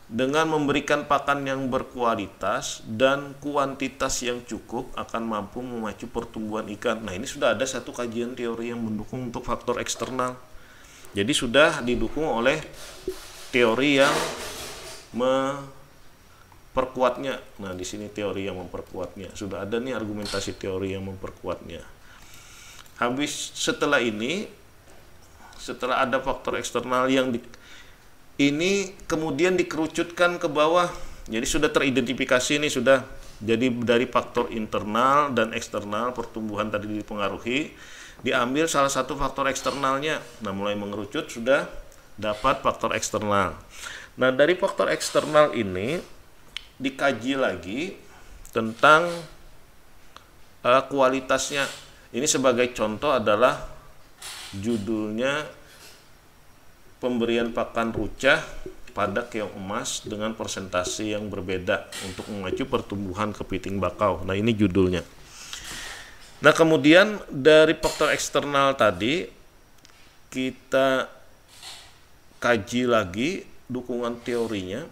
Dengan memberikan pakan yang berkualitas dan kuantitas yang cukup akan mampu memacu pertumbuhan ikan. Nah, ini sudah ada satu kajian teori yang mendukung untuk faktor eksternal. Jadi sudah didukung oleh teori yang memperkuatnya. Nah, di sini teori yang memperkuatnya. Sudah ada nih argumentasi teori yang memperkuatnya. Habis setelah ini, setelah ada faktor eksternal yang ini kemudian dikerucutkan ke bawah. Jadi sudah teridentifikasi ini sudah. Jadi dari faktor internal dan eksternal pertumbuhan tadi dipengaruhi, diambil salah satu faktor eksternalnya. Nah, mulai mengerucut sudah dapat faktor eksternal. Nah, dari faktor eksternal ini dikaji lagi tentang kualitasnya. Ini sebagai contoh adalah judulnya pemberian pakan rucah pada keong emas dengan persentase yang berbeda untuk memacu pertumbuhan kepiting bakau. Nah, ini judulnya. Nah, kemudian dari faktor eksternal tadi kita kaji lagi dukungan teorinya.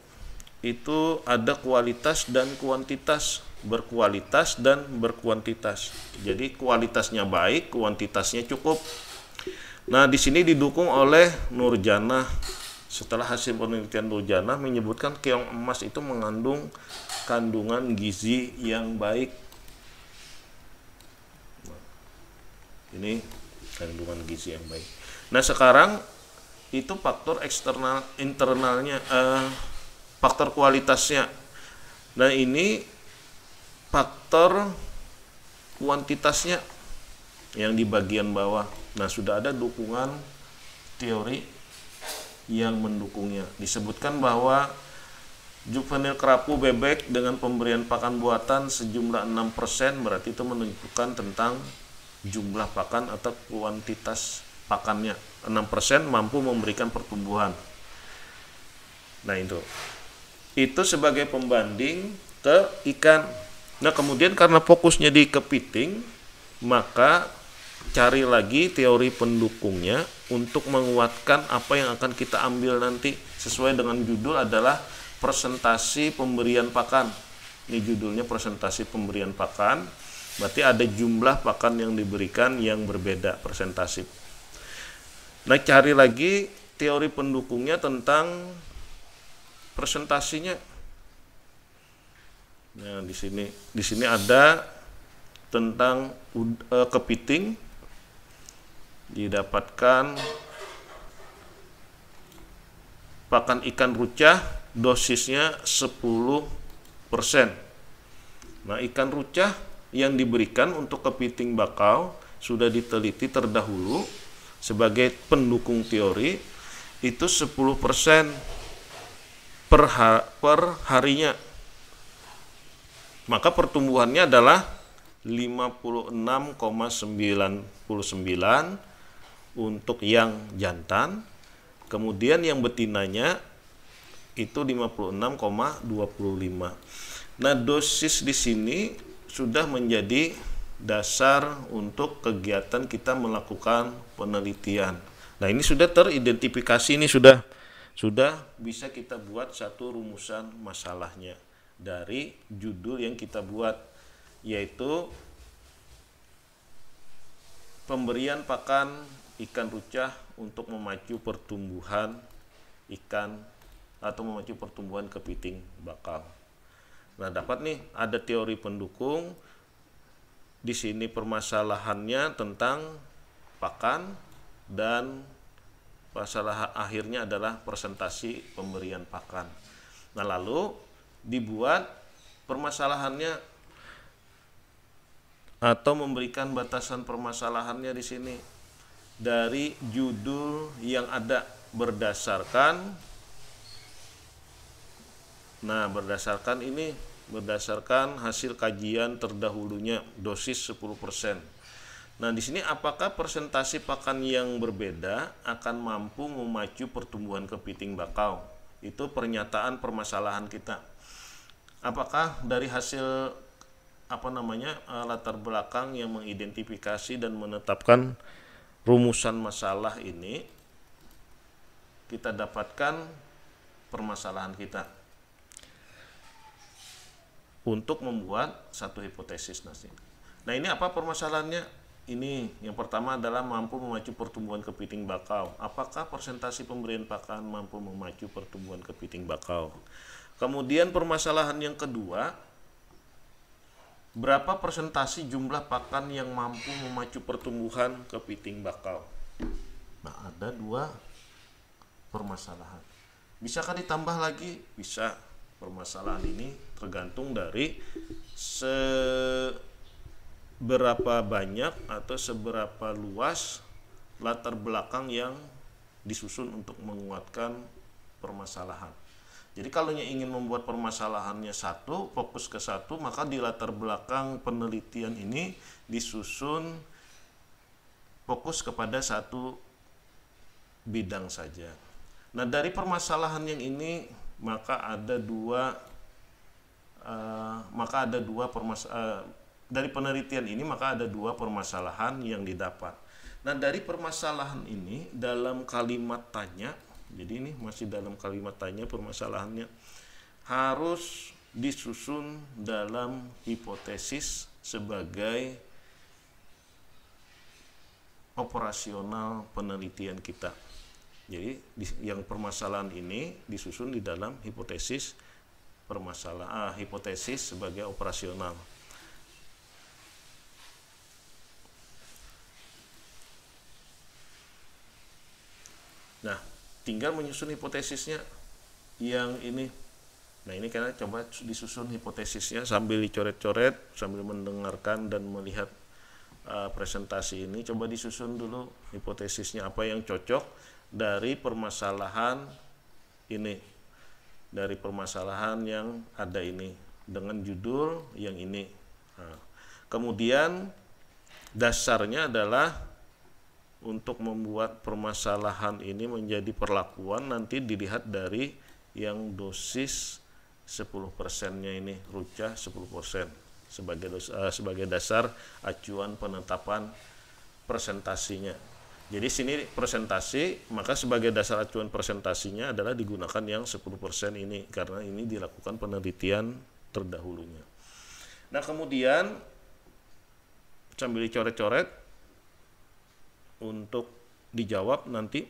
Itu ada kualitas dan kuantitas, berkualitas dan berkuantitas. Jadi kualitasnya baik, kuantitasnya cukup. Nah, di sini didukung oleh Nurjanah. Setelah hasil penelitian Nurjanah menyebutkan keong emas itu mengandung kandungan gizi yang baik. Nah, ini kandungan gizi yang baik. Nah, sekarang itu faktor eksternal, internalnya, faktor kualitasnya. Nah, ini faktor kuantitasnya yang di bagian bawah. Nah, sudah ada dukungan teori yang mendukungnya. Disebutkan bahwa Juvenil kerapu bebek dengan pemberian pakan buatan sejumlah 6%, berarti itu menunjukkan tentang jumlah pakan atau kuantitas pakannya. 6% mampu memberikan pertumbuhan. Nah itu sebagai pembanding ke ikan. Nah kemudian karena fokusnya di kepiting, maka cari lagi teori pendukungnya untuk menguatkan apa yang akan kita ambil nanti. Sesuai dengan judul adalah presentasi pemberian pakan. Ini judulnya presentasi pemberian pakan, berarti ada jumlah pakan yang diberikan yang berbeda presentasi. Nah cari lagi teori pendukungnya tentang presentasinya. Nah di sini ada tentang kepiting didapatkan pakan ikan rucah dosisnya 10%. Nah ikan rucah yang diberikan untuk kepiting bakau sudah diteliti terdahulu sebagai pendukung teori itu 10% per harinya. Maka pertumbuhannya adalah 56,99 untuk yang jantan, kemudian yang betinanya itu 56,25. Nah, dosis di sini sudah menjadi dasar untuk kegiatan kita melakukan penelitian. Nah, ini sudah teridentifikasi, ini sudah bisa kita buat satu rumusan masalahnya dari judul yang kita buat, yaitu pemberian pakan ikan rucah untuk memacu pertumbuhan ikan atau memacu pertumbuhan kepiting bakal. Nah, dapat nih ada teori pendukung. Di sini permasalahannya tentang pakan dan masalah akhirnya adalah presentasi pemberian pakan. Nah, lalu dibuat permasalahannya atau memberikan batasan permasalahannya di sini dari judul yang ada berdasarkan berdasarkan hasil kajian terdahulunya dosis 10%. Nah, di sini apakah presentasi pakan yang berbeda akan mampu memacu pertumbuhan kepiting bakau? Itu pernyataan permasalahan kita. Apakah dari hasil latar belakang yang mengidentifikasi dan menetapkan rumusan masalah ini kita dapatkan permasalahan kita untuk membuat satu hipotesis nanti. Nah, ini apa permasalahannya? Ini yang pertama adalah mampu memacu pertumbuhan kepiting bakau. Apakah presentasi pemberian pakan mampu memacu pertumbuhan kepiting bakau? Kemudian permasalahan yang kedua, berapa persentase jumlah pakan yang mampu memacu pertumbuhan kepiting bakau? Nah, ada dua permasalahan. Bisakah ditambah lagi? Bisa. Permasalahan ini tergantung dari seberapa banyak atau seberapa luas latar belakang yang disusun untuk menguatkan permasalahan. Jadi kalau ingin membuat permasalahannya satu, fokus ke satu, maka di latar belakang penelitian ini disusun fokus kepada satu bidang saja. Nah, dari permasalahan yang ini maka ada dua dari penelitian ini maka ada dua permasalahan yang didapat. Nah, dari permasalahan ini dalam kalimat tanya, jadi ini masih dalam kalimat tanya permasalahannya, harus disusun dalam hipotesis sebagai operasional penelitian kita. Jadi yang permasalahan ini disusun di dalam hipotesis hipotesis sebagai operasional. Nah, tinggal menyusun hipotesisnya yang ini. Nah, ini karena coba disusun hipotesisnya sambil dicoret-coret, sambil mendengarkan dan melihat presentasi ini. Coba disusun dulu hipotesisnya apa yang cocok dari permasalahan ini. dari permasalahan yang ada ini dengan judul yang ini. Nah, kemudian dasarnya adalah untuk membuat permasalahan ini menjadi perlakuan nanti dilihat dari yang dosis 10%-nya ini, rucah 10% sebagai dasar acuan penetapan presentasinya. Jadi sini presentasi, maka sebagai dasar acuan presentasinya adalah digunakan yang 10% ini karena ini dilakukan penelitian terdahulunya. Nah, kemudian sambil dicoret-coret untuk dijawab nanti.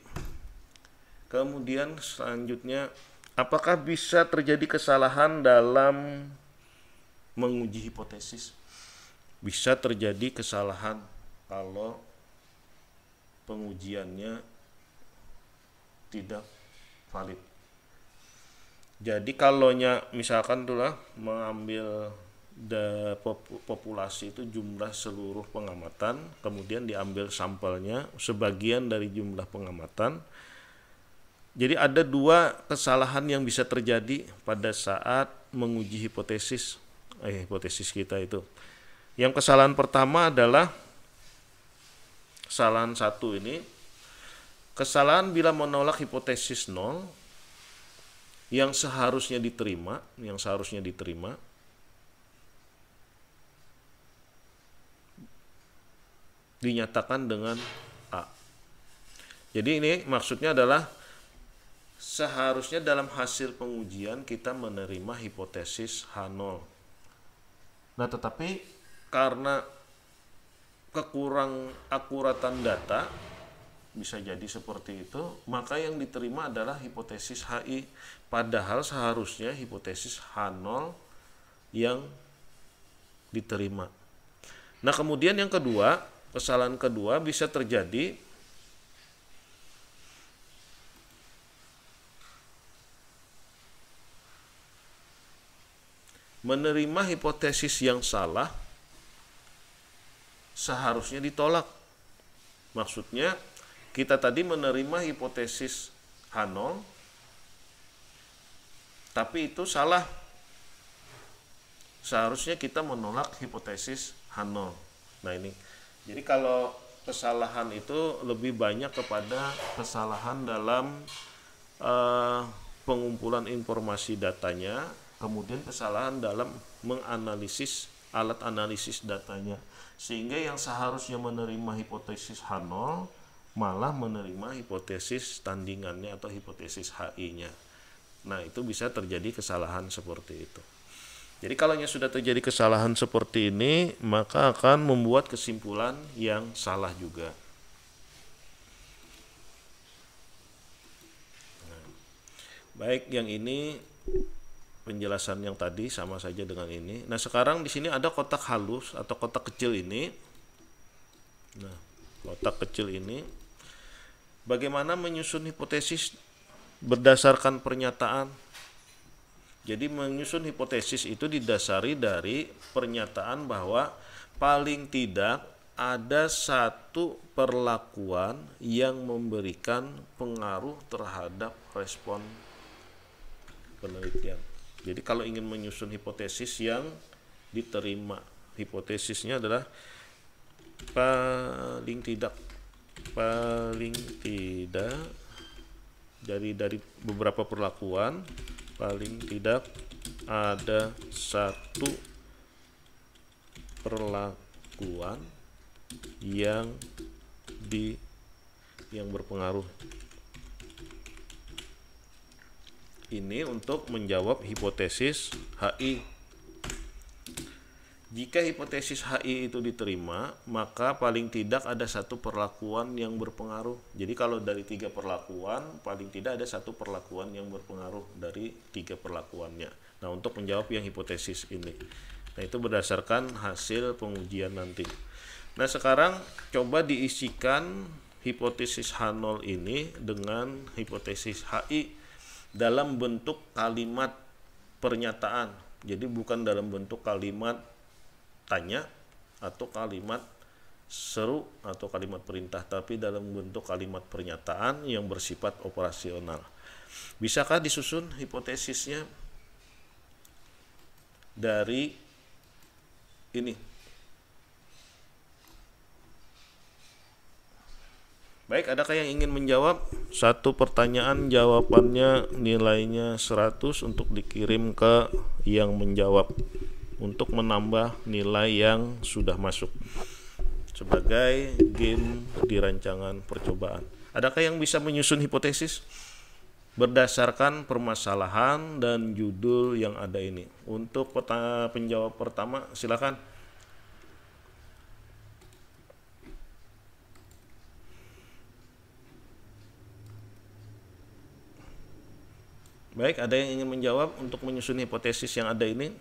Kemudian selanjutnya, apakah bisa terjadi kesalahan dalam menguji hipotesis? Bisa terjadi kesalahan kalau pengujiannya tidak valid. Jadi kalaunya misalkan itulah mengambil populasi itu jumlah seluruh pengamatan, kemudian diambil sampelnya sebagian dari jumlah pengamatan. Jadi ada dua kesalahan yang bisa terjadi pada saat menguji hipotesis kita itu. Yang kesalahan pertama adalah kesalahan satu ini, kesalahan bila menolak hipotesis 0 yang seharusnya diterima, dinyatakan dengan A. Jadi ini maksudnya adalah seharusnya dalam hasil pengujian kita menerima hipotesis H0. Nah, tetapi karena kekurang akuratan data, bisa jadi seperti itu, maka yang diterima adalah hipotesis HI, padahal seharusnya hipotesis H0 yang diterima. Nah, kemudian yang kedua, kesalahan kedua bisa terjadi menerima hipotesis yang salah seharusnya ditolak. Maksudnya kita tadi menerima hipotesis H0 tapi itu salah. Seharusnya kita menolak hipotesis H0. Nah, ini. Jadi kalau kesalahan itu lebih banyak kepada kesalahan dalam pengumpulan informasi datanya, kemudian kesalahan dalam menganalisis alat analisis datanya, sehingga yang seharusnya menerima hipotesis H0 malah menerima hipotesis tandingannya atau hipotesis HI-nya. Nah, itu bisa terjadi kesalahan seperti itu. Jadi kalau sudah terjadi kesalahan seperti ini, maka akan membuat kesimpulan yang salah juga. Nah, baik, yang ini penjelasan yang tadi sama saja dengan ini. Nah, sekarang di sini ada kotak halus atau kotak kecil ini. Nah, kotak kecil ini bagaimana menyusun hipotesis berdasarkan pernyataan. Jadi menyusun hipotesis itu didasari dari pernyataan bahwa paling tidak ada satu perlakuan yang memberikan pengaruh terhadap respon penelitian. Jadi kalau ingin menyusun hipotesis yang diterima, hipotesisnya adalah paling tidak dari beberapa perlakuan, paling tidak ada satu perlakuan yang berpengaruh. Ini untuk menjawab hipotesis HI. Jika hipotesis HI itu diterima, maka paling tidak ada satu perlakuan yang berpengaruh. Jadi kalau dari 3 perlakuan, paling tidak ada satu perlakuan yang berpengaruh dari 3 perlakuannya. Nah, untuk menjawab yang hipotesis ini. Nah, itu berdasarkan hasil pengujian nanti. Nah, sekarang coba diisikan hipotesis H0 ini dengan hipotesis HI dalam bentuk kalimat pernyataan. Jadi bukan dalam bentuk kalimat tanya atau kalimat seru atau kalimat perintah, tapi dalam bentuk kalimat pernyataan yang bersifat operasional. Bisakah disusun hipotesisnya dari ini? Baik, adakah yang ingin menjawab? Satu pertanyaan jawabannya nilainya 100 untuk dikirim ke yang menjawab untuk menambah nilai yang sudah masuk sebagai game di rancangan percobaan. Adakah yang bisa menyusun hipotesis berdasarkan permasalahan dan judul yang ada ini? Untuk penjawab pertama silakan. Baik, ada yang ingin menjawab untuk menyusun hipotesis yang ada ini?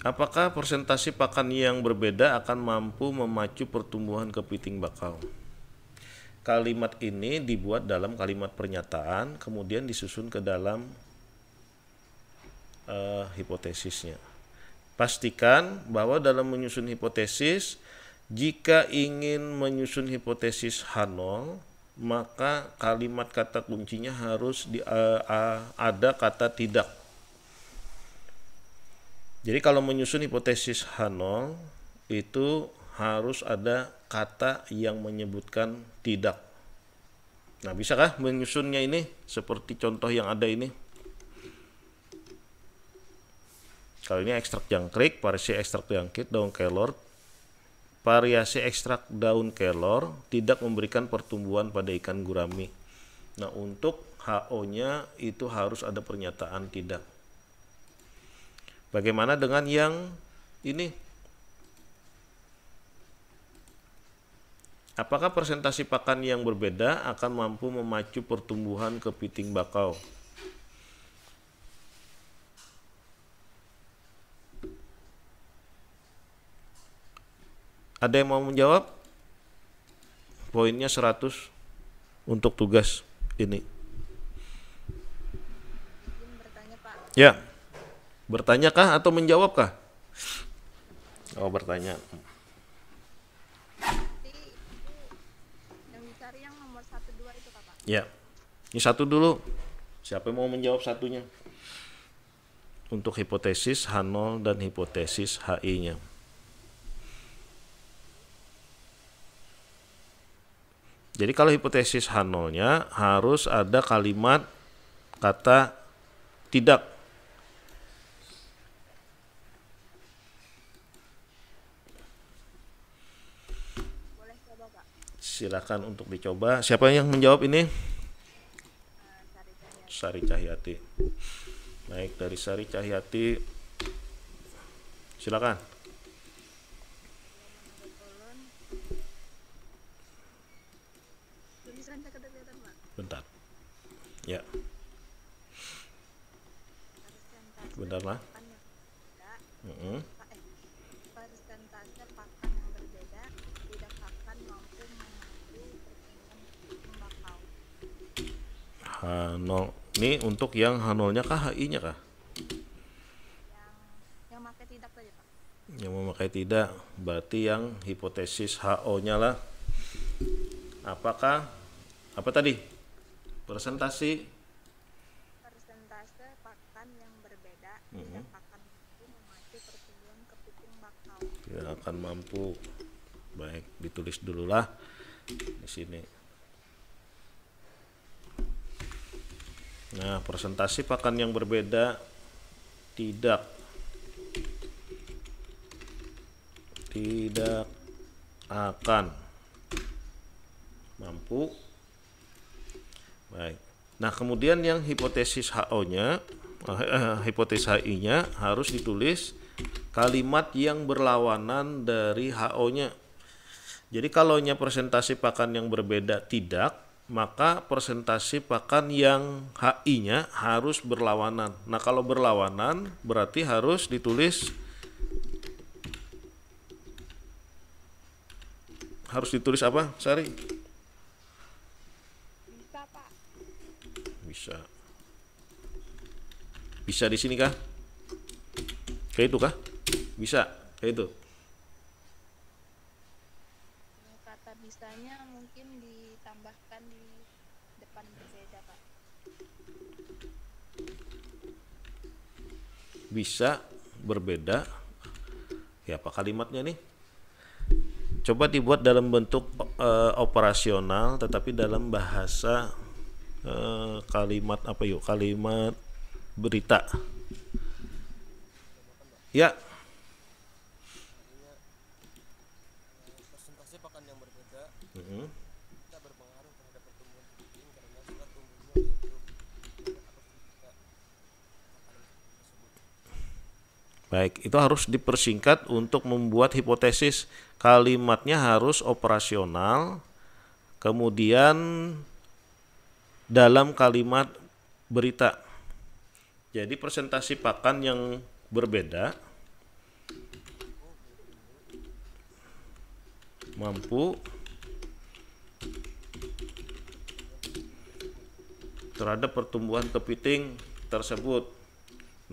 Apakah persentase pakan yang berbeda akan mampu memacu pertumbuhan kepiting bakau? Kalimat ini dibuat dalam kalimat pernyataan, kemudian disusun ke dalam hipotesisnya. Pastikan bahwa dalam menyusun hipotesis, jika ingin menyusun hipotesis H0, maka kalimat kata kuncinya harus ada kata tidak. Jadi kalau menyusun hipotesis H0 itu harus ada kata yang menyebutkan tidak. Nah, bisakah menyusunnya ini seperti contoh yang ada ini? Kalau ini ekstrak jangkrik, variasi ekstrak jangkrik, daun kelor. Variasi ekstrak daun kelor tidak memberikan pertumbuhan pada ikan gurami. Nah, untuk HO-nya itu harus ada pernyataan tidak. Bagaimana dengan yang ini? Apakah persentase pakan yang berbeda akan mampu memacu pertumbuhan kepiting bakau? Ada yang mau menjawab? Poinnya 100 untuk tugas ini. Bertanya, Pak. Ya. Bertanya kah atau menjawab kah? Oh, bertanya. Jadi itu yang dicari yang nomor 1, 2 itu, Kakak. Ya. Ini satu dulu. Siapa yang mau menjawab satunya? Untuk hipotesis H0 dan hipotesis HI-nya. Jadi kalau hipotesis H0-nya harus ada kalimat kata tidak. Boleh coba, Pak. Silakan untuk dicoba. Siapa yang menjawab ini? Sari Cahyati. Sari Cahyati. Baik, dari Sari Cahyati. Silakan. Turun. Tulisannya kedekatan, Pak. Bentar. Ya, Persentase bentar mah. pakan yang berbeda. Persentase pakan yang berbeda tidak akan mampu memacu pertumbuhan kepiting bakau. H0. Ini untuk yang H0-nya kah, HI-nya kah? Yang pakai tidak tadi, Pak. Yang memakai tidak, berarti yang hipotesis HO-nya lah. Apakah apa tadi? Persentase Pakan yang berbeda tidak akan mampu memacu pertumbuhan kepiting bakau. tidak akan mampu. Baik, ditulis dululah di sini. Nah, persentase pakan yang berbeda tidak akan mampu. Baik. Nah, kemudian yang hipotesis HO-nya, hipotesis HI-nya harus ditulis kalimat yang berlawanan dari HO-nya. Jadi kalau persentase pakan yang berbeda tidak, maka persentase pakan yang HI-nya harus berlawanan. Nah, kalau berlawanan berarti harus ditulis apa, Sari? Bisa, Pak. Bisa. Bisa di sini kah? Kayak itu kah? Bisa, kayak itu. Kata Bisanya mungkin ditambahkan di depan berbeda, Pak. Bisa berbeda. Ya, apa kalimatnya nih? Coba dibuat dalam bentuk operasional, tetapi dalam bahasa kalimat apa yuk? Kalimat berita. Ya, Presentasi pakan yang berbeda mm-mm. tidak berpengaruh terhadap pertumbuhan kepiting karena sudah tumbuhnya yaitu atau tidak makanan tersebut. Baik, itu harus dipersingkat untuk membuat hipotesis. Kalimatnya harus operasional, kemudian dalam kalimat berita. Jadi presentasi pakan yang berbeda mampu terhadap pertumbuhan kepiting tersebut.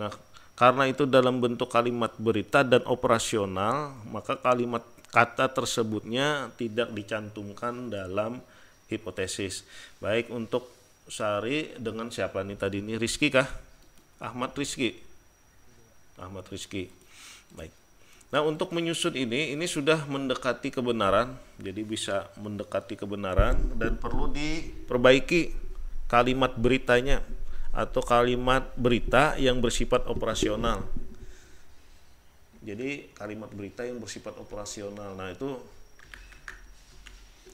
Nah, karena itu dalam bentuk kalimat berita dan operasional, maka kalimat kata tersebutnya tidak dicantumkan dalam hipotesis. Baik, untuk Sari dengan siapa nih tadi ini? Rizky kah? Ahmad Rizky. Ahmad Rizky. Baik. Nah, untuk menyusun ini sudah mendekati kebenaran, jadi bisa mendekati kebenaran dan perlu diperbaiki kalimat beritanya atau kalimat berita yang bersifat operasional. Jadi kalimat berita yang bersifat operasional. Nah, itu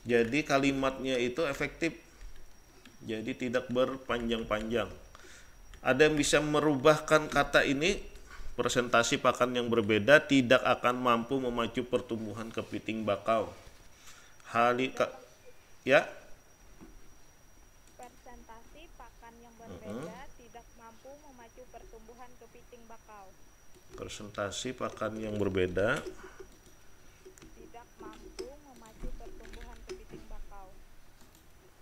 jadi kalimatnya itu efektif. Jadi tidak berpanjang-panjang. Ada yang bisa merubahkan kata ini, presentasi pakan yang berbeda tidak akan mampu memacu pertumbuhan kepiting bakau. Ya, Presentasi pakan yang berbeda tidak mampu memacu pertumbuhan kepiting bakau. presentasi pakan yang berbeda Tidak mampu memacu pertumbuhan kepiting bakau.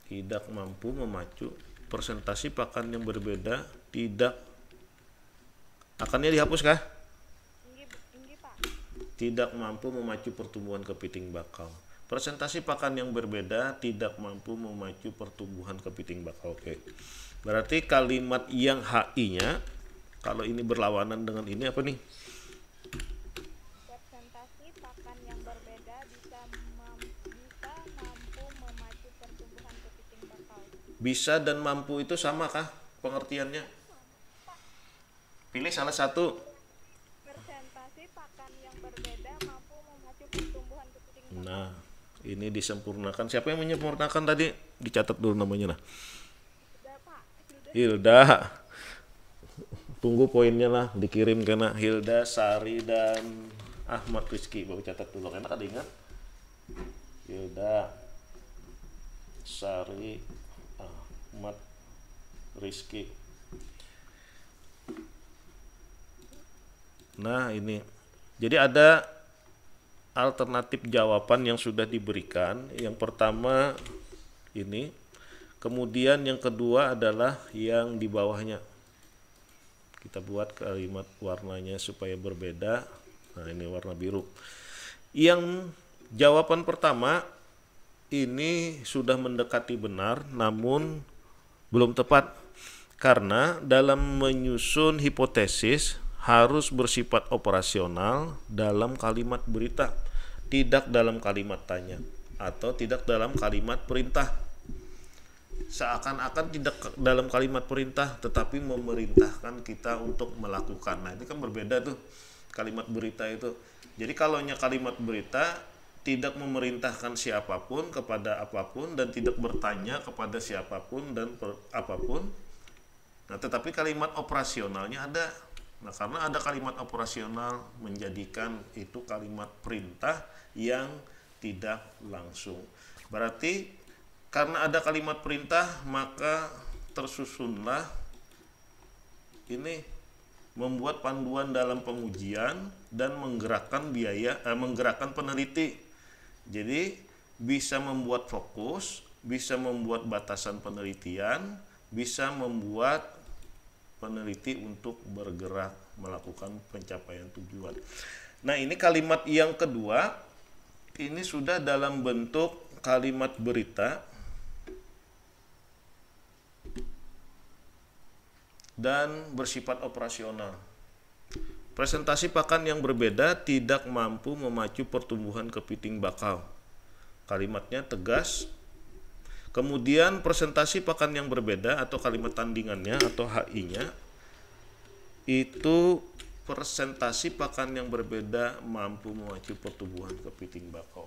tidak mampu memacu presentasi pakan yang berbeda tidak akannya dihapus kah? Inggi, Pak. Tidak mampu memacu pertumbuhan kepiting bakau. Presentasi pakan yang berbeda tidak mampu memacu pertumbuhan kepiting bakau. Oke. Berarti kalimat yang HI-nya kalau ini berlawanan dengan ini apa nih? Presentasi pakan yang berbeda bisa mampu memacu pertumbuhan kepiting bakau. Bisa dan mampu itu sama kah pengertiannya? Pilih salah satu. Presentasi pakan yang berbeda mampu memacu pertumbuhan kepiting bakau. Nah, ini disempurnakan. Siapa yang menyempurnakan tadi? Dicatat dulu namanya. Nah, Sudah, Pak. Hilda. Tunggu poinnya lah, dikirim karena Hilda, Sari, dan Ahmad Rizky. Baru catat dulu, enak ada ingat? Hilda, Sari, Ahmad Rizky. Nah, ini. Jadi ada alternatif jawaban yang sudah diberikan. Yang pertama ini. Kemudian yang kedua adalah yang di bawahnya. Kita buat kalimat warnanya supaya berbeda. Nah, ini warna biru. Yang jawaban pertama ini sudah mendekati benar, namun belum tepat. Karena dalam menyusun hipotesis harus bersifat operasional dalam kalimat berita, tidak dalam kalimat tanya atau tidak dalam kalimat perintah. Seakan-akan tidak dalam kalimat perintah tetapi memerintahkan kita untuk melakukan. Nah, ini kan berbeda tuh kalimat berita itu. Jadi kalaunya kalimat berita tidak memerintahkan siapapun kepada apapun dan tidak bertanya kepada siapapun dan apapun. Nah, tetapi kalimat operasionalnya ada. Nah, karena ada kalimat operasional menjadikan itu kalimat perintah yang tidak langsung. Berarti karena ada kalimat perintah, maka tersusunlah ini membuat panduan dalam pengujian dan menggerakkan peneliti. Jadi bisa membuat fokus, bisa membuat batasan penelitian, bisa membuat peneliti untuk bergerak melakukan pencapaian tujuan. Nah, ini kalimat yang kedua, ini sudah dalam bentuk kalimat berita dan bersifat operasional. Presentasi pakan yang berbeda tidak mampu memacu pertumbuhan kepiting bakau. Kalimatnya tegas. Kemudian presentasi pakan yang berbeda atau kalimat tandingannya atau HI-nya itu presentasi pakan yang berbeda mampu memacu pertumbuhan kepiting bakau.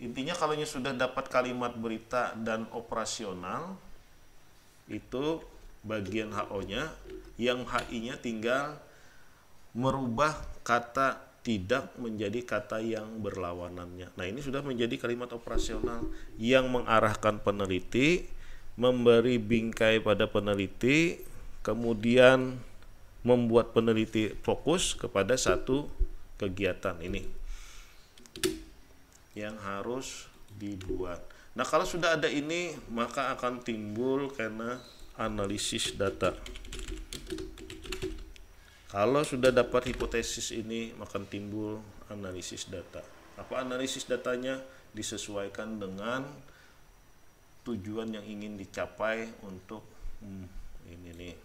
Intinya kalau sudah dapat kalimat berita dan operasional itu bagian HO-nya, yang HI-nya tinggal merubah kata tidak menjadi kata yang berlawanannya. Nah, ini sudah menjadi kalimat operasional yang mengarahkan peneliti, memberi bingkai pada peneliti, kemudian membuat peneliti fokus kepada satu kegiatan ini yang harus dibuat. Nah, kalau sudah ada ini, maka akan timbul karena analisis data. Kalau sudah dapat hipotesis ini, maka timbul analisis data. Apa analisis datanya? Disesuaikan dengan tujuan yang ingin dicapai untuk ini nih.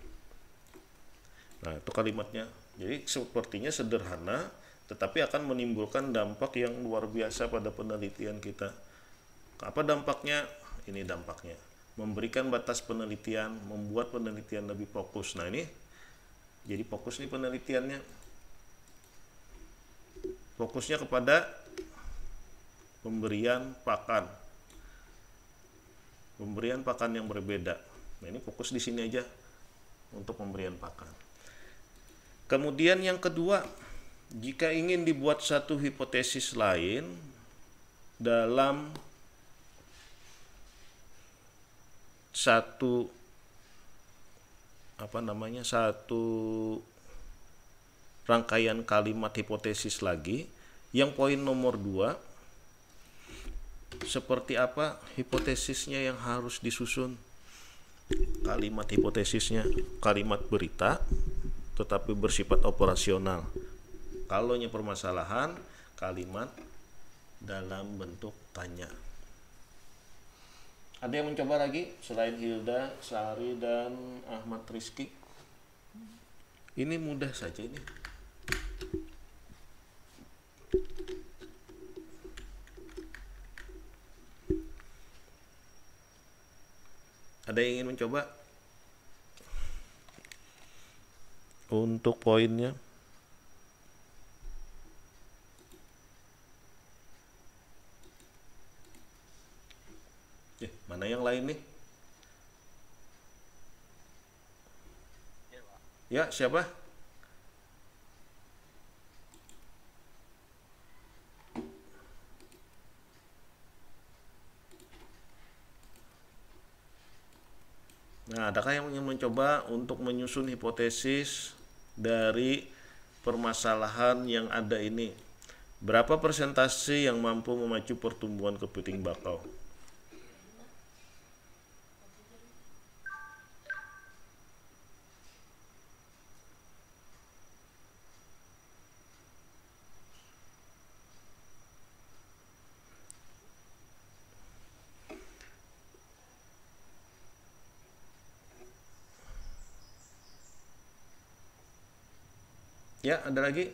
Nah, itu kalimatnya. Jadi sepertinya sederhana, tetapi akan menimbulkan dampak yang luar biasa pada penelitian kita. Apa dampaknya? Ini dampaknya. Memberikan batas penelitian, membuat penelitian lebih fokus. Nah, ini jadi fokus nih penelitiannya. Fokusnya kepada pemberian pakan. Pemberian pakan yang berbeda. Nah, ini fokus di sini aja untuk pemberian pakan. Kemudian yang kedua, jika ingin dibuat satu hipotesis lain dalam satu satu rangkaian kalimat hipotesis lagi, yang poin nomor 2, seperti apa hipotesisnya yang harus disusun. Kalimat hipotesisnya kalimat berita tetapi bersifat operasional. Kalau permasalahan, kalimat dalam bentuk tanya. Ada yang mencoba lagi selain Hilda, Sari, dan Ahmad Rizky? Ini mudah saja ini. Ada yang ingin mencoba? Untuk poinnya. Mana yang lain nih? Ya, siapa? Nah, adakah yang ingin mencoba untuk menyusun hipotesis dari permasalahan yang ada ini? Berapa persentase yang mampu memacu pertumbuhan kepiting bakau? Ya, ada lagi?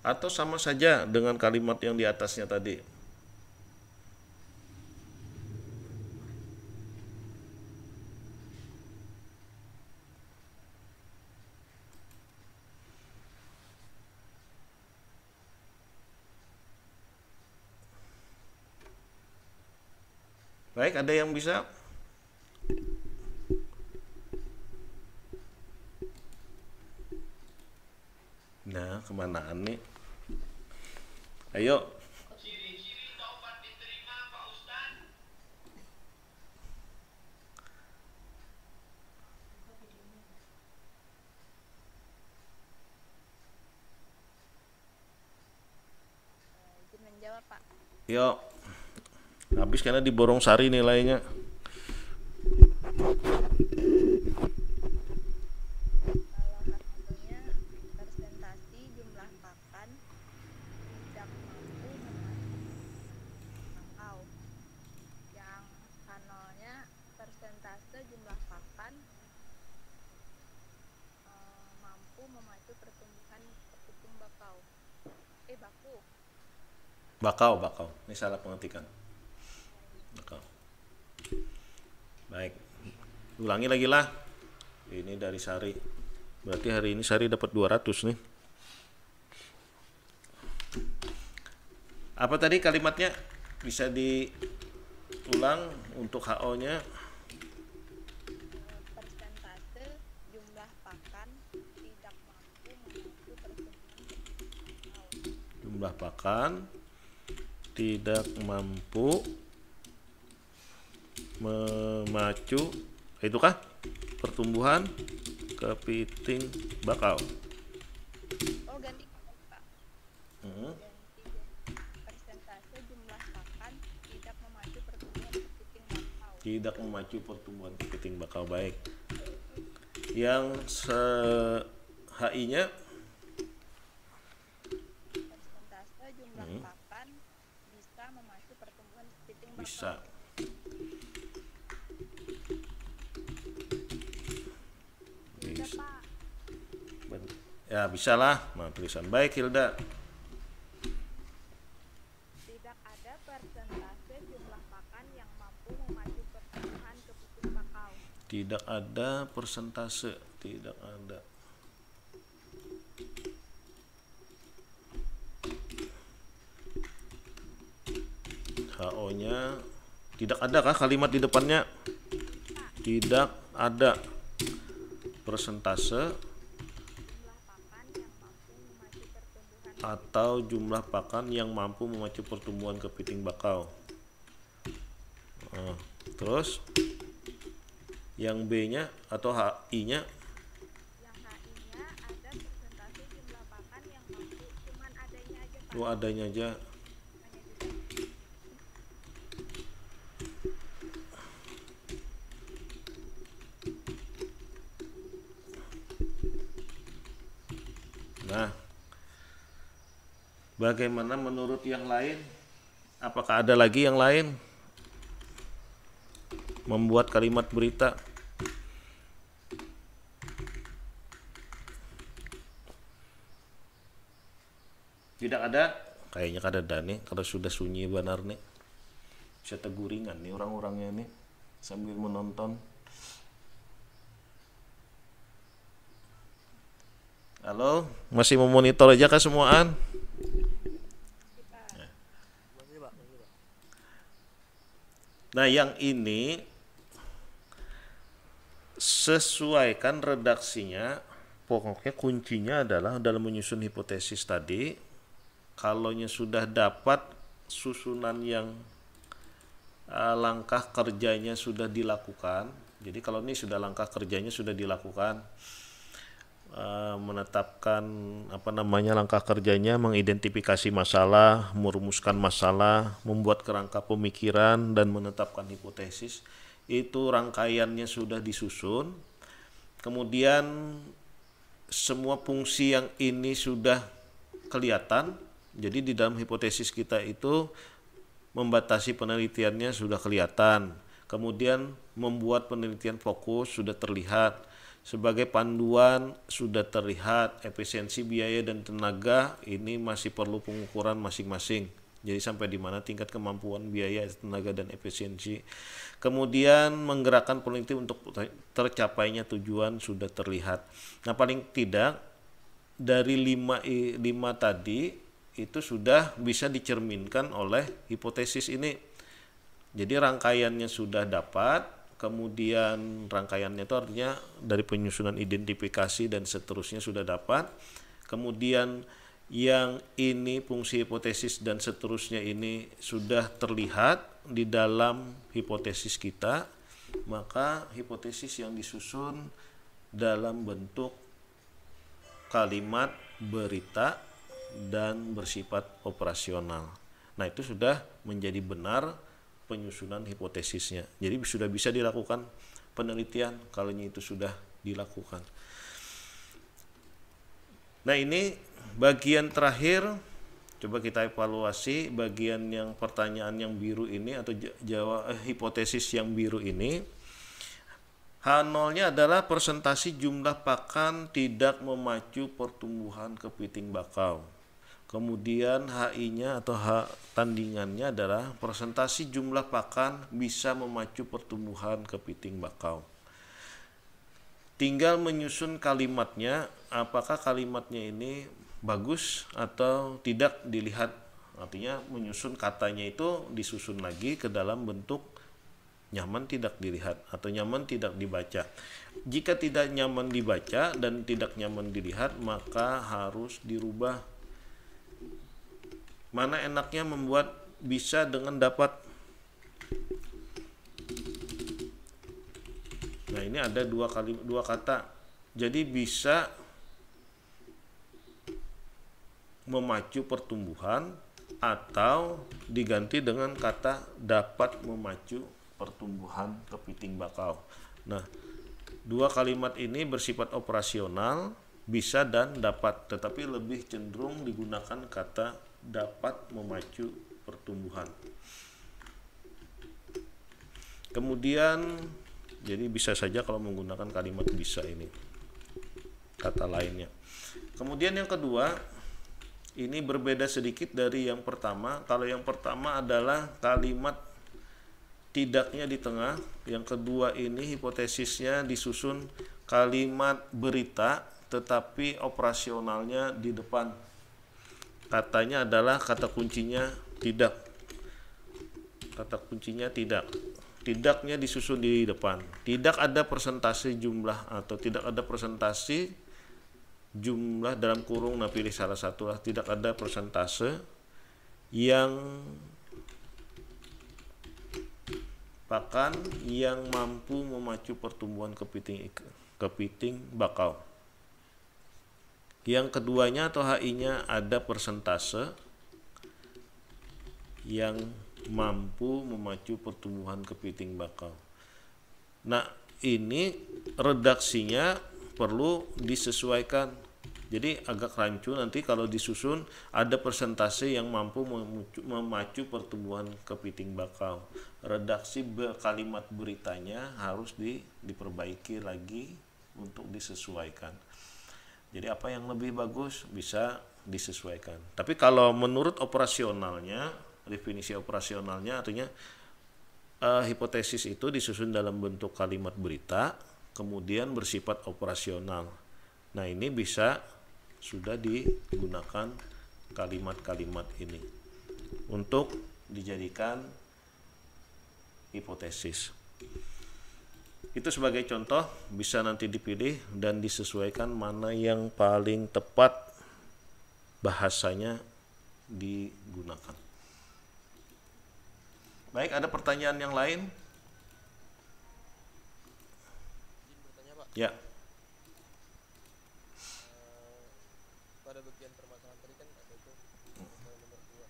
Atau sama saja dengan kalimat yang di atasnya tadi? Baik, ada yang bisa? Nah, kemanaan nih? Ayo. Ciri-ciri taubat diterima, Pak Ustadz. Izin menjawab, Pak. Yuk. Habis karena diborong Sari nilainya. Kalau hasilnya presentasi jumlah pakan tidak mampu memacu memacu pertumbuhan kepiting bakau. Baku. Bakau. Ini salah pengetikan. Bakau. Baik. Ulangi lagi lah. Ini dari Sari. Berarti hari ini Sari dapat 200 nih. Apa tadi kalimatnya? Bisa diulang untuk HO-nya. Persentase jumlah pakan tidak mampu memacu pertumbuhan bakau. Jumlah pakan tidak mampu memacu, itukah? Pertumbuhan kepiting bakau. Oh, ganti Pak. Ganti. Persentase jumlah pakan tidak memacu pertumbuhan kepiting bakau. Tidak memacu pertumbuhan kepiting bakau. Baik. Yang HI-nya Persentase jumlah pakan bisa memacu pertumbuhan kepiting bakau. bisa. Tidak, Pak. Ya, bisalah. Nah, tulisan baik Hilda. Tidak ada persentase jumlah pakan yang mampu memacu pertumbuhan kepiting bakau. Tidak ada persentase, tidak ada. HO-nya tidak ada kah kalimat di depannya? Tidak ada persentase Jumlah pakan yang mampu memacu pertumbuhan. atau jumlah pakan yang mampu memacu pertumbuhan kepiting bakau. Nah, terus yang B-nya atau HI-nya Yang HI-nya ada persentase jumlah pakan yang mampu, cuman adanya aja, Pak. adanya aja. Hanya juga. Nah, bagaimana menurut yang lain? Apakah ada lagi yang lain? Membuat kalimat berita. Tidak ada? Kayaknya kada ada nih, kalau sudah sunyi benar nih. Bisa teguringan nih orang-orangnya nih sambil menonton. Halo, masih memonitor aja kah semuaan? Masih Pak. Nah, yang ini sesuaikan redaksinya. Pokoknya kuncinya adalah dalam menyusun hipotesis tadi, kalaunya sudah dapat susunan yang langkah kerjanya sudah dilakukan. Jadi kalau ini sudah langkah kerjanya sudah dilakukan, menetapkan langkah kerjanya, mengidentifikasi masalah, merumuskan masalah, membuat kerangka pemikiran dan menetapkan hipotesis. Itu rangkaiannya sudah disusun. Kemudian semua fungsi yang ini sudah kelihatan. Jadi di dalam hipotesis kita itu membatasi penelitiannya sudah kelihatan. Kemudian membuat penelitian fokus sudah terlihat. Sebagai panduan sudah terlihat. Efisiensi biaya dan tenaga ini masih perlu pengukuran masing-masing. Jadi sampai di mana tingkat kemampuan biaya, tenaga, dan efisiensi. Kemudian menggerakkan peneliti untuk tercapainya tujuan sudah terlihat. Nah, paling tidak dari 5 tadi itu sudah bisa dicerminkan oleh hipotesis ini. Jadi rangkaiannya sudah dapat, kemudian rangkaiannya itu artinya dari penyusunan identifikasi dan seterusnya sudah dapat. Kemudian yang ini fungsi hipotesis dan seterusnya ini sudah terlihat di dalam hipotesis kita, maka hipotesis yang disusun dalam bentuk kalimat berita dan bersifat operasional. Nah, itu sudah menjadi benar penyusunan hipotesisnya. Jadi sudah bisa dilakukan penelitian kalau itu sudah dilakukan. Nah, ini bagian terakhir. Coba kita evaluasi bagian yang pertanyaan yang biru ini atau hipotesis yang biru ini. H0-nya adalah persentase jumlah pakan tidak memacu pertumbuhan kepiting bakau. Kemudian HI-nya atau H tandingannya adalah persentase jumlah pakan bisa memacu pertumbuhan kepiting bakau. Tinggal menyusun kalimatnya, apakah kalimatnya ini bagus atau tidak dilihat. Artinya menyusun katanya itu disusun lagi ke dalam bentuk nyaman tidak dilihat atau nyaman tidak dibaca. Jika tidak nyaman dibaca dan tidak nyaman dilihat, maka harus dirubah. Mana enaknya membuat bisa dengan dapat. Nah, ini ada dua kata. Jadi bisa memacu pertumbuhan atau diganti dengan kata dapat memacu pertumbuhan kepiting bakau. Nah, dua kalimat ini bersifat operasional, bisa dan dapat, tetapi lebih cenderung digunakan kata dapat memacu pertumbuhan. Kemudian jadi bisa saja kalau menggunakan kalimat bisa ini kata lainnya. Kemudian yang kedua, ini berbeda sedikit dari yang pertama. Kalau yang pertama adalah kalimat tidaknya di tengah, yang kedua ini hipotesisnya disusun kalimat berita tetapi operasionalnya di depan. Katanya adalah kata kuncinya tidak. Kata kuncinya tidak. Tidaknya disusun di depan. Tidak ada persentase jumlah atau tidak ada persentase jumlah dalam kurung, nah pilih salah satu lah. Tidak ada persentase yang pakan yang mampu memacu pertumbuhan kepiting bakau. Yang keduanya atau HI-nya ada persentase yang mampu memacu pertumbuhan kepiting bakau. Nah, ini redaksinya perlu disesuaikan. Jadi agak rancu nanti kalau disusun ada persentase yang mampu memacu pertumbuhan kepiting bakau. Redaksi kalimat beritanya harus diperbaiki lagi untuk disesuaikan. Jadi apa yang lebih bagus bisa disesuaikan. Tapi kalau menurut operasionalnya, definisi operasionalnya artinya hipotesis itu disusun dalam bentuk kalimat berita, kemudian bersifat operasional. Nah, ini bisa sudah digunakan kalimat-kalimat ini untuk dijadikan hipotesis. Itu sebagai contoh, bisa nanti dipilih dan disesuaikan mana yang paling tepat bahasanya digunakan. Baik, ada pertanyaan yang lain? Izin bertanya, Pak. Ya. Pada bagian permasalahan tadi kan ada itu permasalahan nomor 2.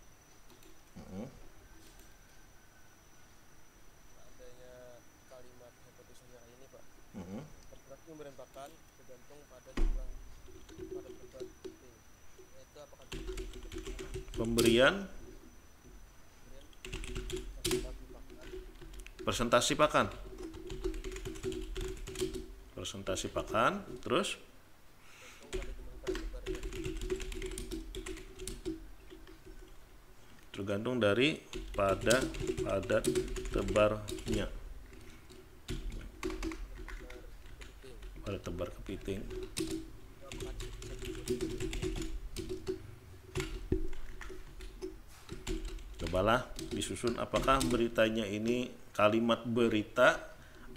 Adanya kalimat hipotesisnya ini, Pak. Persentase pemberian pakan tergantung pada jumlah pada tebar kepiting. Itu apakah Pemberian persentase pakan persentase pakan, terus tergantung dari pada tebarnya, pada tebar kepiting. Cobalah disusun apakah beritanya ini kalimat berita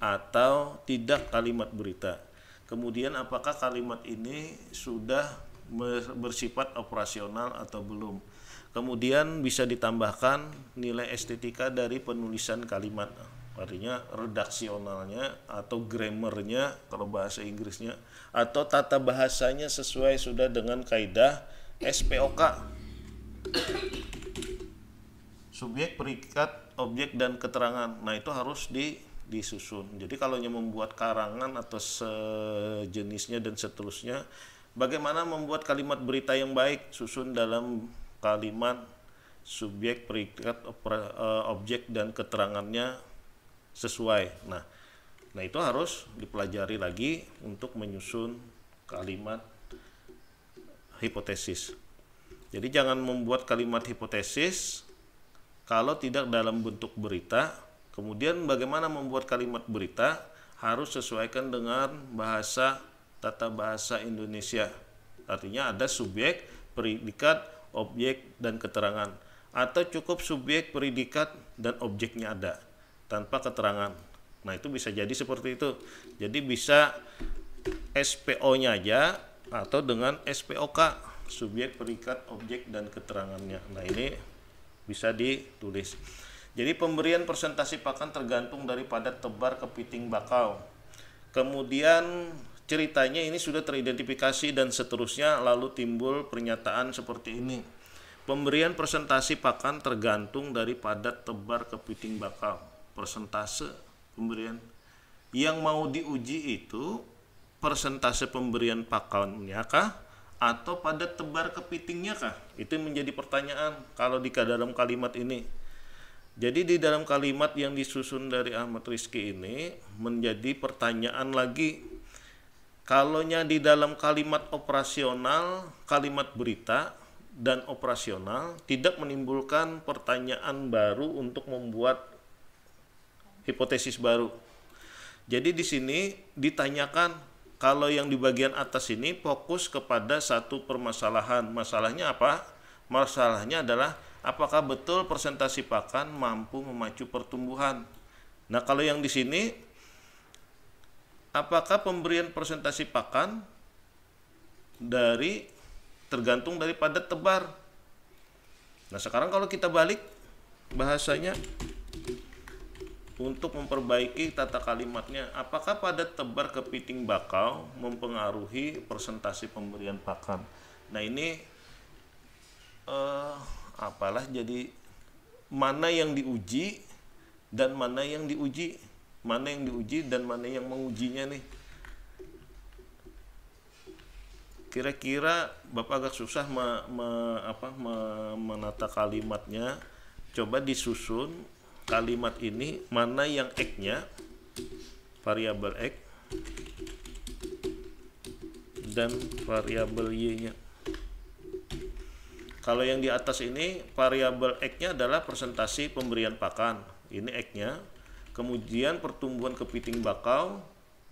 atau tidak kalimat berita. Kemudian apakah kalimat ini sudah bersifat operasional atau belum. Kemudian bisa ditambahkan nilai estetika dari penulisan kalimat. Artinya redaksionalnya atau grammarnya kalau bahasa Inggrisnya, atau tata bahasanya sesuai sudah dengan kaidah SPOK. Subjek, perikat, objek, dan keterangan. Nah, itu harus disusun. Jadi kalau membuat karangan atau sejenisnya dan seterusnya, bagaimana membuat kalimat berita yang baik? Susun dalam kalimat subjek, perikat, objek, dan keterangannya sesuai. Nah, Nah, itu harus dipelajari lagi untuk menyusun kalimat hipotesis. Jadi jangan membuat kalimat hipotesis kalau tidak dalam bentuk berita. Kemudian bagaimana membuat kalimat berita harus sesuaikan dengan bahasa tata bahasa Indonesia. Artinya ada subjek, predikat, objek, dan keterangan. Atau cukup subjek, predikat, dan objeknya ada tanpa keterangan. Nah, itu bisa jadi seperti itu. Jadi bisa SPO-nya aja atau dengan SPOK, subjek, predikat, objek, dan keterangannya. Nah, ini bisa ditulis. Jadi pemberian presentasi pakan tergantung dari padat, tebar, kepiting, bakau. Kemudian ceritanya ini sudah teridentifikasi dan seterusnya, lalu timbul pernyataan seperti ini. Pemberian presentasi pakan tergantung dari padat, tebar, kepiting, bakau. Persentase pemberian. Yang mau diuji itu persentase pemberian pakannya kah atau padat, tebar, kepitingnya kah? Itu menjadi pertanyaan kalau di dalam kalimat ini. Jadi di dalam kalimat yang disusun dari Ahmad Rizky ini menjadi pertanyaan lagi. Kalonya di dalam kalimat operasional, kalimat berita dan operasional tidak menimbulkan pertanyaan baru untuk membuat hipotesis baru. Jadi di sini ditanyakan, kalau yang di bagian atas ini fokus kepada satu permasalahan. Masalahnya apa? Masalahnya adalah apakah betul presentasi pakan mampu memacu pertumbuhan. Nah, kalau yang di sini, apakah pemberian presentasi pakan tergantung dari padat, tebar. Nah, sekarang kalau kita balik bahasanya untuk memperbaiki tata kalimatnya, apakah padat, tebar, kepiting, bakau mempengaruhi presentasi pemberian pakan. Nah, ini jadi mana yang diuji dan mana yang diuji, dan mana yang mengujinya nih. Kira-kira Bapak agak susah menata kalimatnya. Coba disusun kalimat ini, mana yang X-nya, variabel X, dan variabel Y-nya. Kalau yang di atas ini variabel X-nya adalah presentasi pemberian pakan, ini X-nya. Kemudian pertumbuhan kepiting bakau,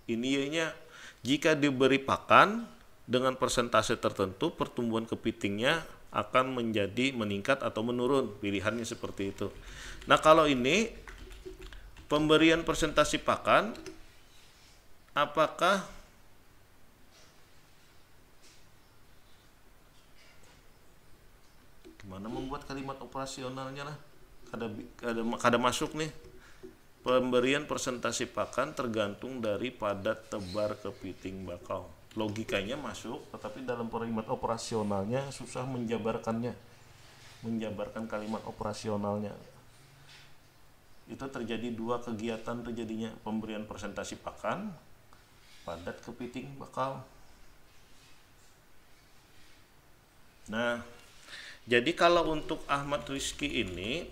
ini Y-nya. Jika diberi pakan dengan persentase tertentu, pertumbuhan kepitingnya akan menjadi meningkat atau menurun. Pilihannya seperti itu. Nah, kalau ini pemberian presentasi pakan, apakah gimana membuat kalimat operasionalnya lah? Kada masuk nih. Pemberian presentasi pakan tergantung dari padat, tebar, kepiting, bakau. Logikanya masuk, tetapi dalam kalimat operasionalnya susah menjabarkan kalimat operasionalnya. Itu terjadi dua kegiatan terjadinya, pemberian presentasi pakan, padat, kepiting, bakau. Nah, jadi kalau untuk Ahmad Rizky ini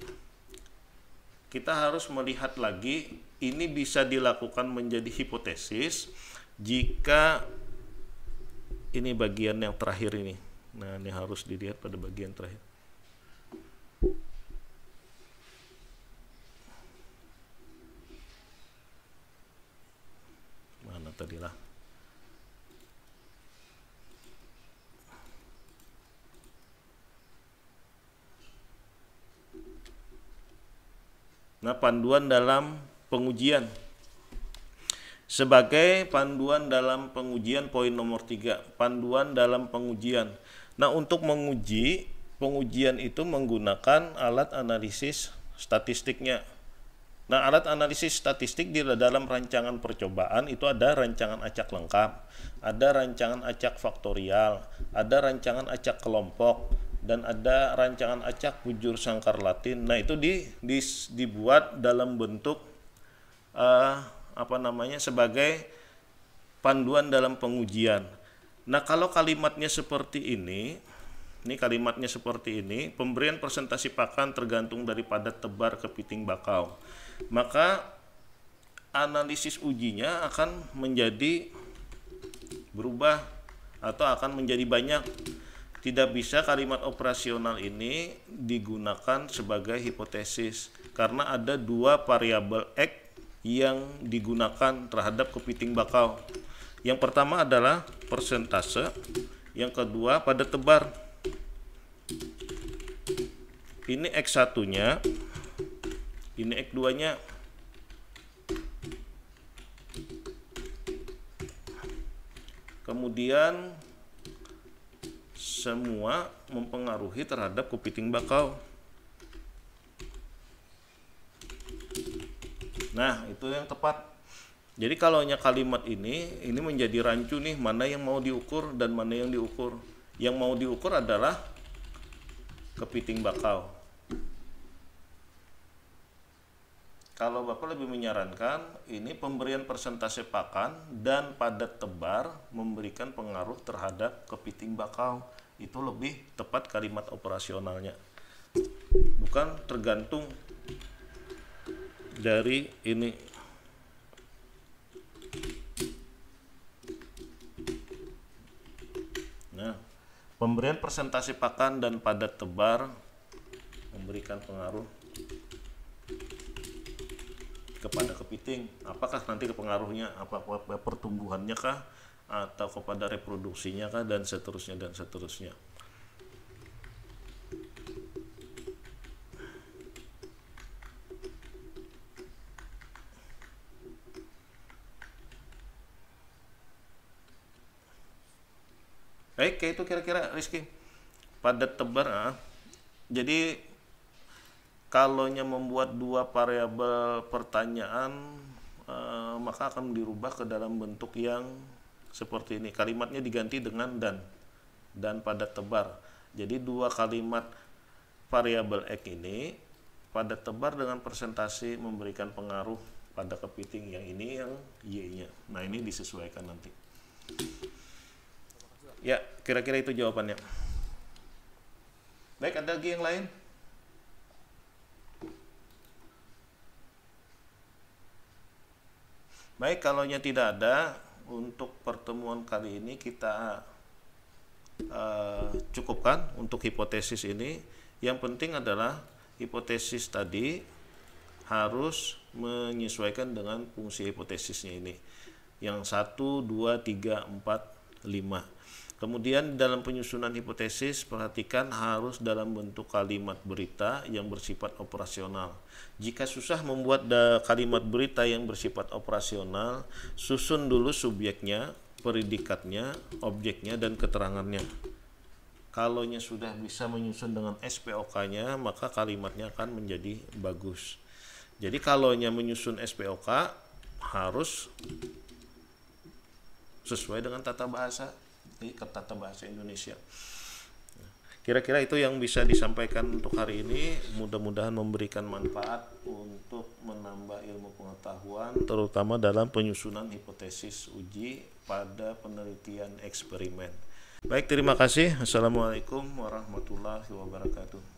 kita harus melihat lagi, ini bisa dilakukan menjadi hipotesis jika ini bagian yang terakhir ini. Nah, ini harus dilihat pada bagian terakhir. Mana tadilah? Nah, panduan dalam pengujian. Sebagai panduan dalam pengujian, poin nomor 3, panduan dalam pengujian. Nah, untuk menguji, pengujian itu menggunakan alat analisis statistiknya. Nah, alat analisis statistik di dalam rancangan percobaan itu ada rancangan acak lengkap, ada rancangan acak faktorial, ada rancangan acak kelompok, dan ada rancangan acak bujur sangkar Latin. Nah, itu dibuat dalam bentuk sebagai panduan dalam pengujian. Nah, kalau kalimatnya seperti ini, pemberian presentasi pakan tergantung dari padat, tebar, kepiting, bakau. Maka analisis ujinya akan menjadi berubah atau akan menjadi banyak. Tidak bisa kalimat operasional ini digunakan sebagai hipotesis karena ada dua variabel X yang digunakan terhadap kepiting bakau. Yang pertama adalah persentase, yang kedua padat tebar. Ini X1-nya, ini X2-nya. Kemudian semua mempengaruhi terhadap kepiting bakau. Nah, itu yang tepat. Jadi kalau kalimat ini menjadi rancu nih, mana yang mau diukur dan mana yang diukur. Yang mau diukur adalah kepiting bakau. Kalau Bapak lebih menyarankan, ini pemberian persentase pakan dan padat tebar memberikan pengaruh terhadap kepiting bakau. Itu lebih tepat kalimat operasionalnya. Bukan tergantung dari ini. Nah, pemberian persentase pakan dan padat tebar memberikan pengaruh kepada kepiting. Apakah nanti pengaruhnya apa pertumbuhannya kah atau kepada reproduksinya kah dan seterusnya dan seterusnya. Baik, kayak itu kira-kira Rizky. Padat tebar. Jadi kalau membuat dua variabel pertanyaan, maka akan dirubah ke dalam bentuk yang seperti ini. Kalimatnya diganti dengan dan padat tebar. Jadi dua kalimat variabel X ini padat tebar dengan persentase memberikan pengaruh pada kepiting, yang ini yang Y-nya. Nah, ini disesuaikan nanti. Ya, kira-kira itu jawabannya. Baik, ada lagi yang lain? Baik, kalau tidak ada, untuk pertemuan kali ini kita cukupkan untuk hipotesis ini. Yang penting adalah hipotesis tadi harus menyesuaikan dengan fungsi hipotesisnya ini. Yang 1, 2, 3, 4, 5. Kemudian dalam penyusunan hipotesis, perhatikan harus dalam bentuk kalimat berita yang bersifat operasional. Jika susah membuat kalimat berita yang bersifat operasional, susun dulu subjeknya, predikatnya, objeknya, dan keterangannya. Kalau sudah bisa menyusun dengan SPOK-nya, maka kalimatnya akan menjadi bagus. Jadi kalau menyusun SPOK harus sesuai dengan tata bahasa. Tata bahasa Indonesia. Kira-kira itu yang bisa disampaikan untuk hari ini. Mudah-mudahan memberikan manfaat untuk menambah ilmu pengetahuan, terutama dalam penyusunan hipotesis uji pada penelitian eksperimen. Baik, terima kasih. Assalamualaikum warahmatullahi wabarakatuh.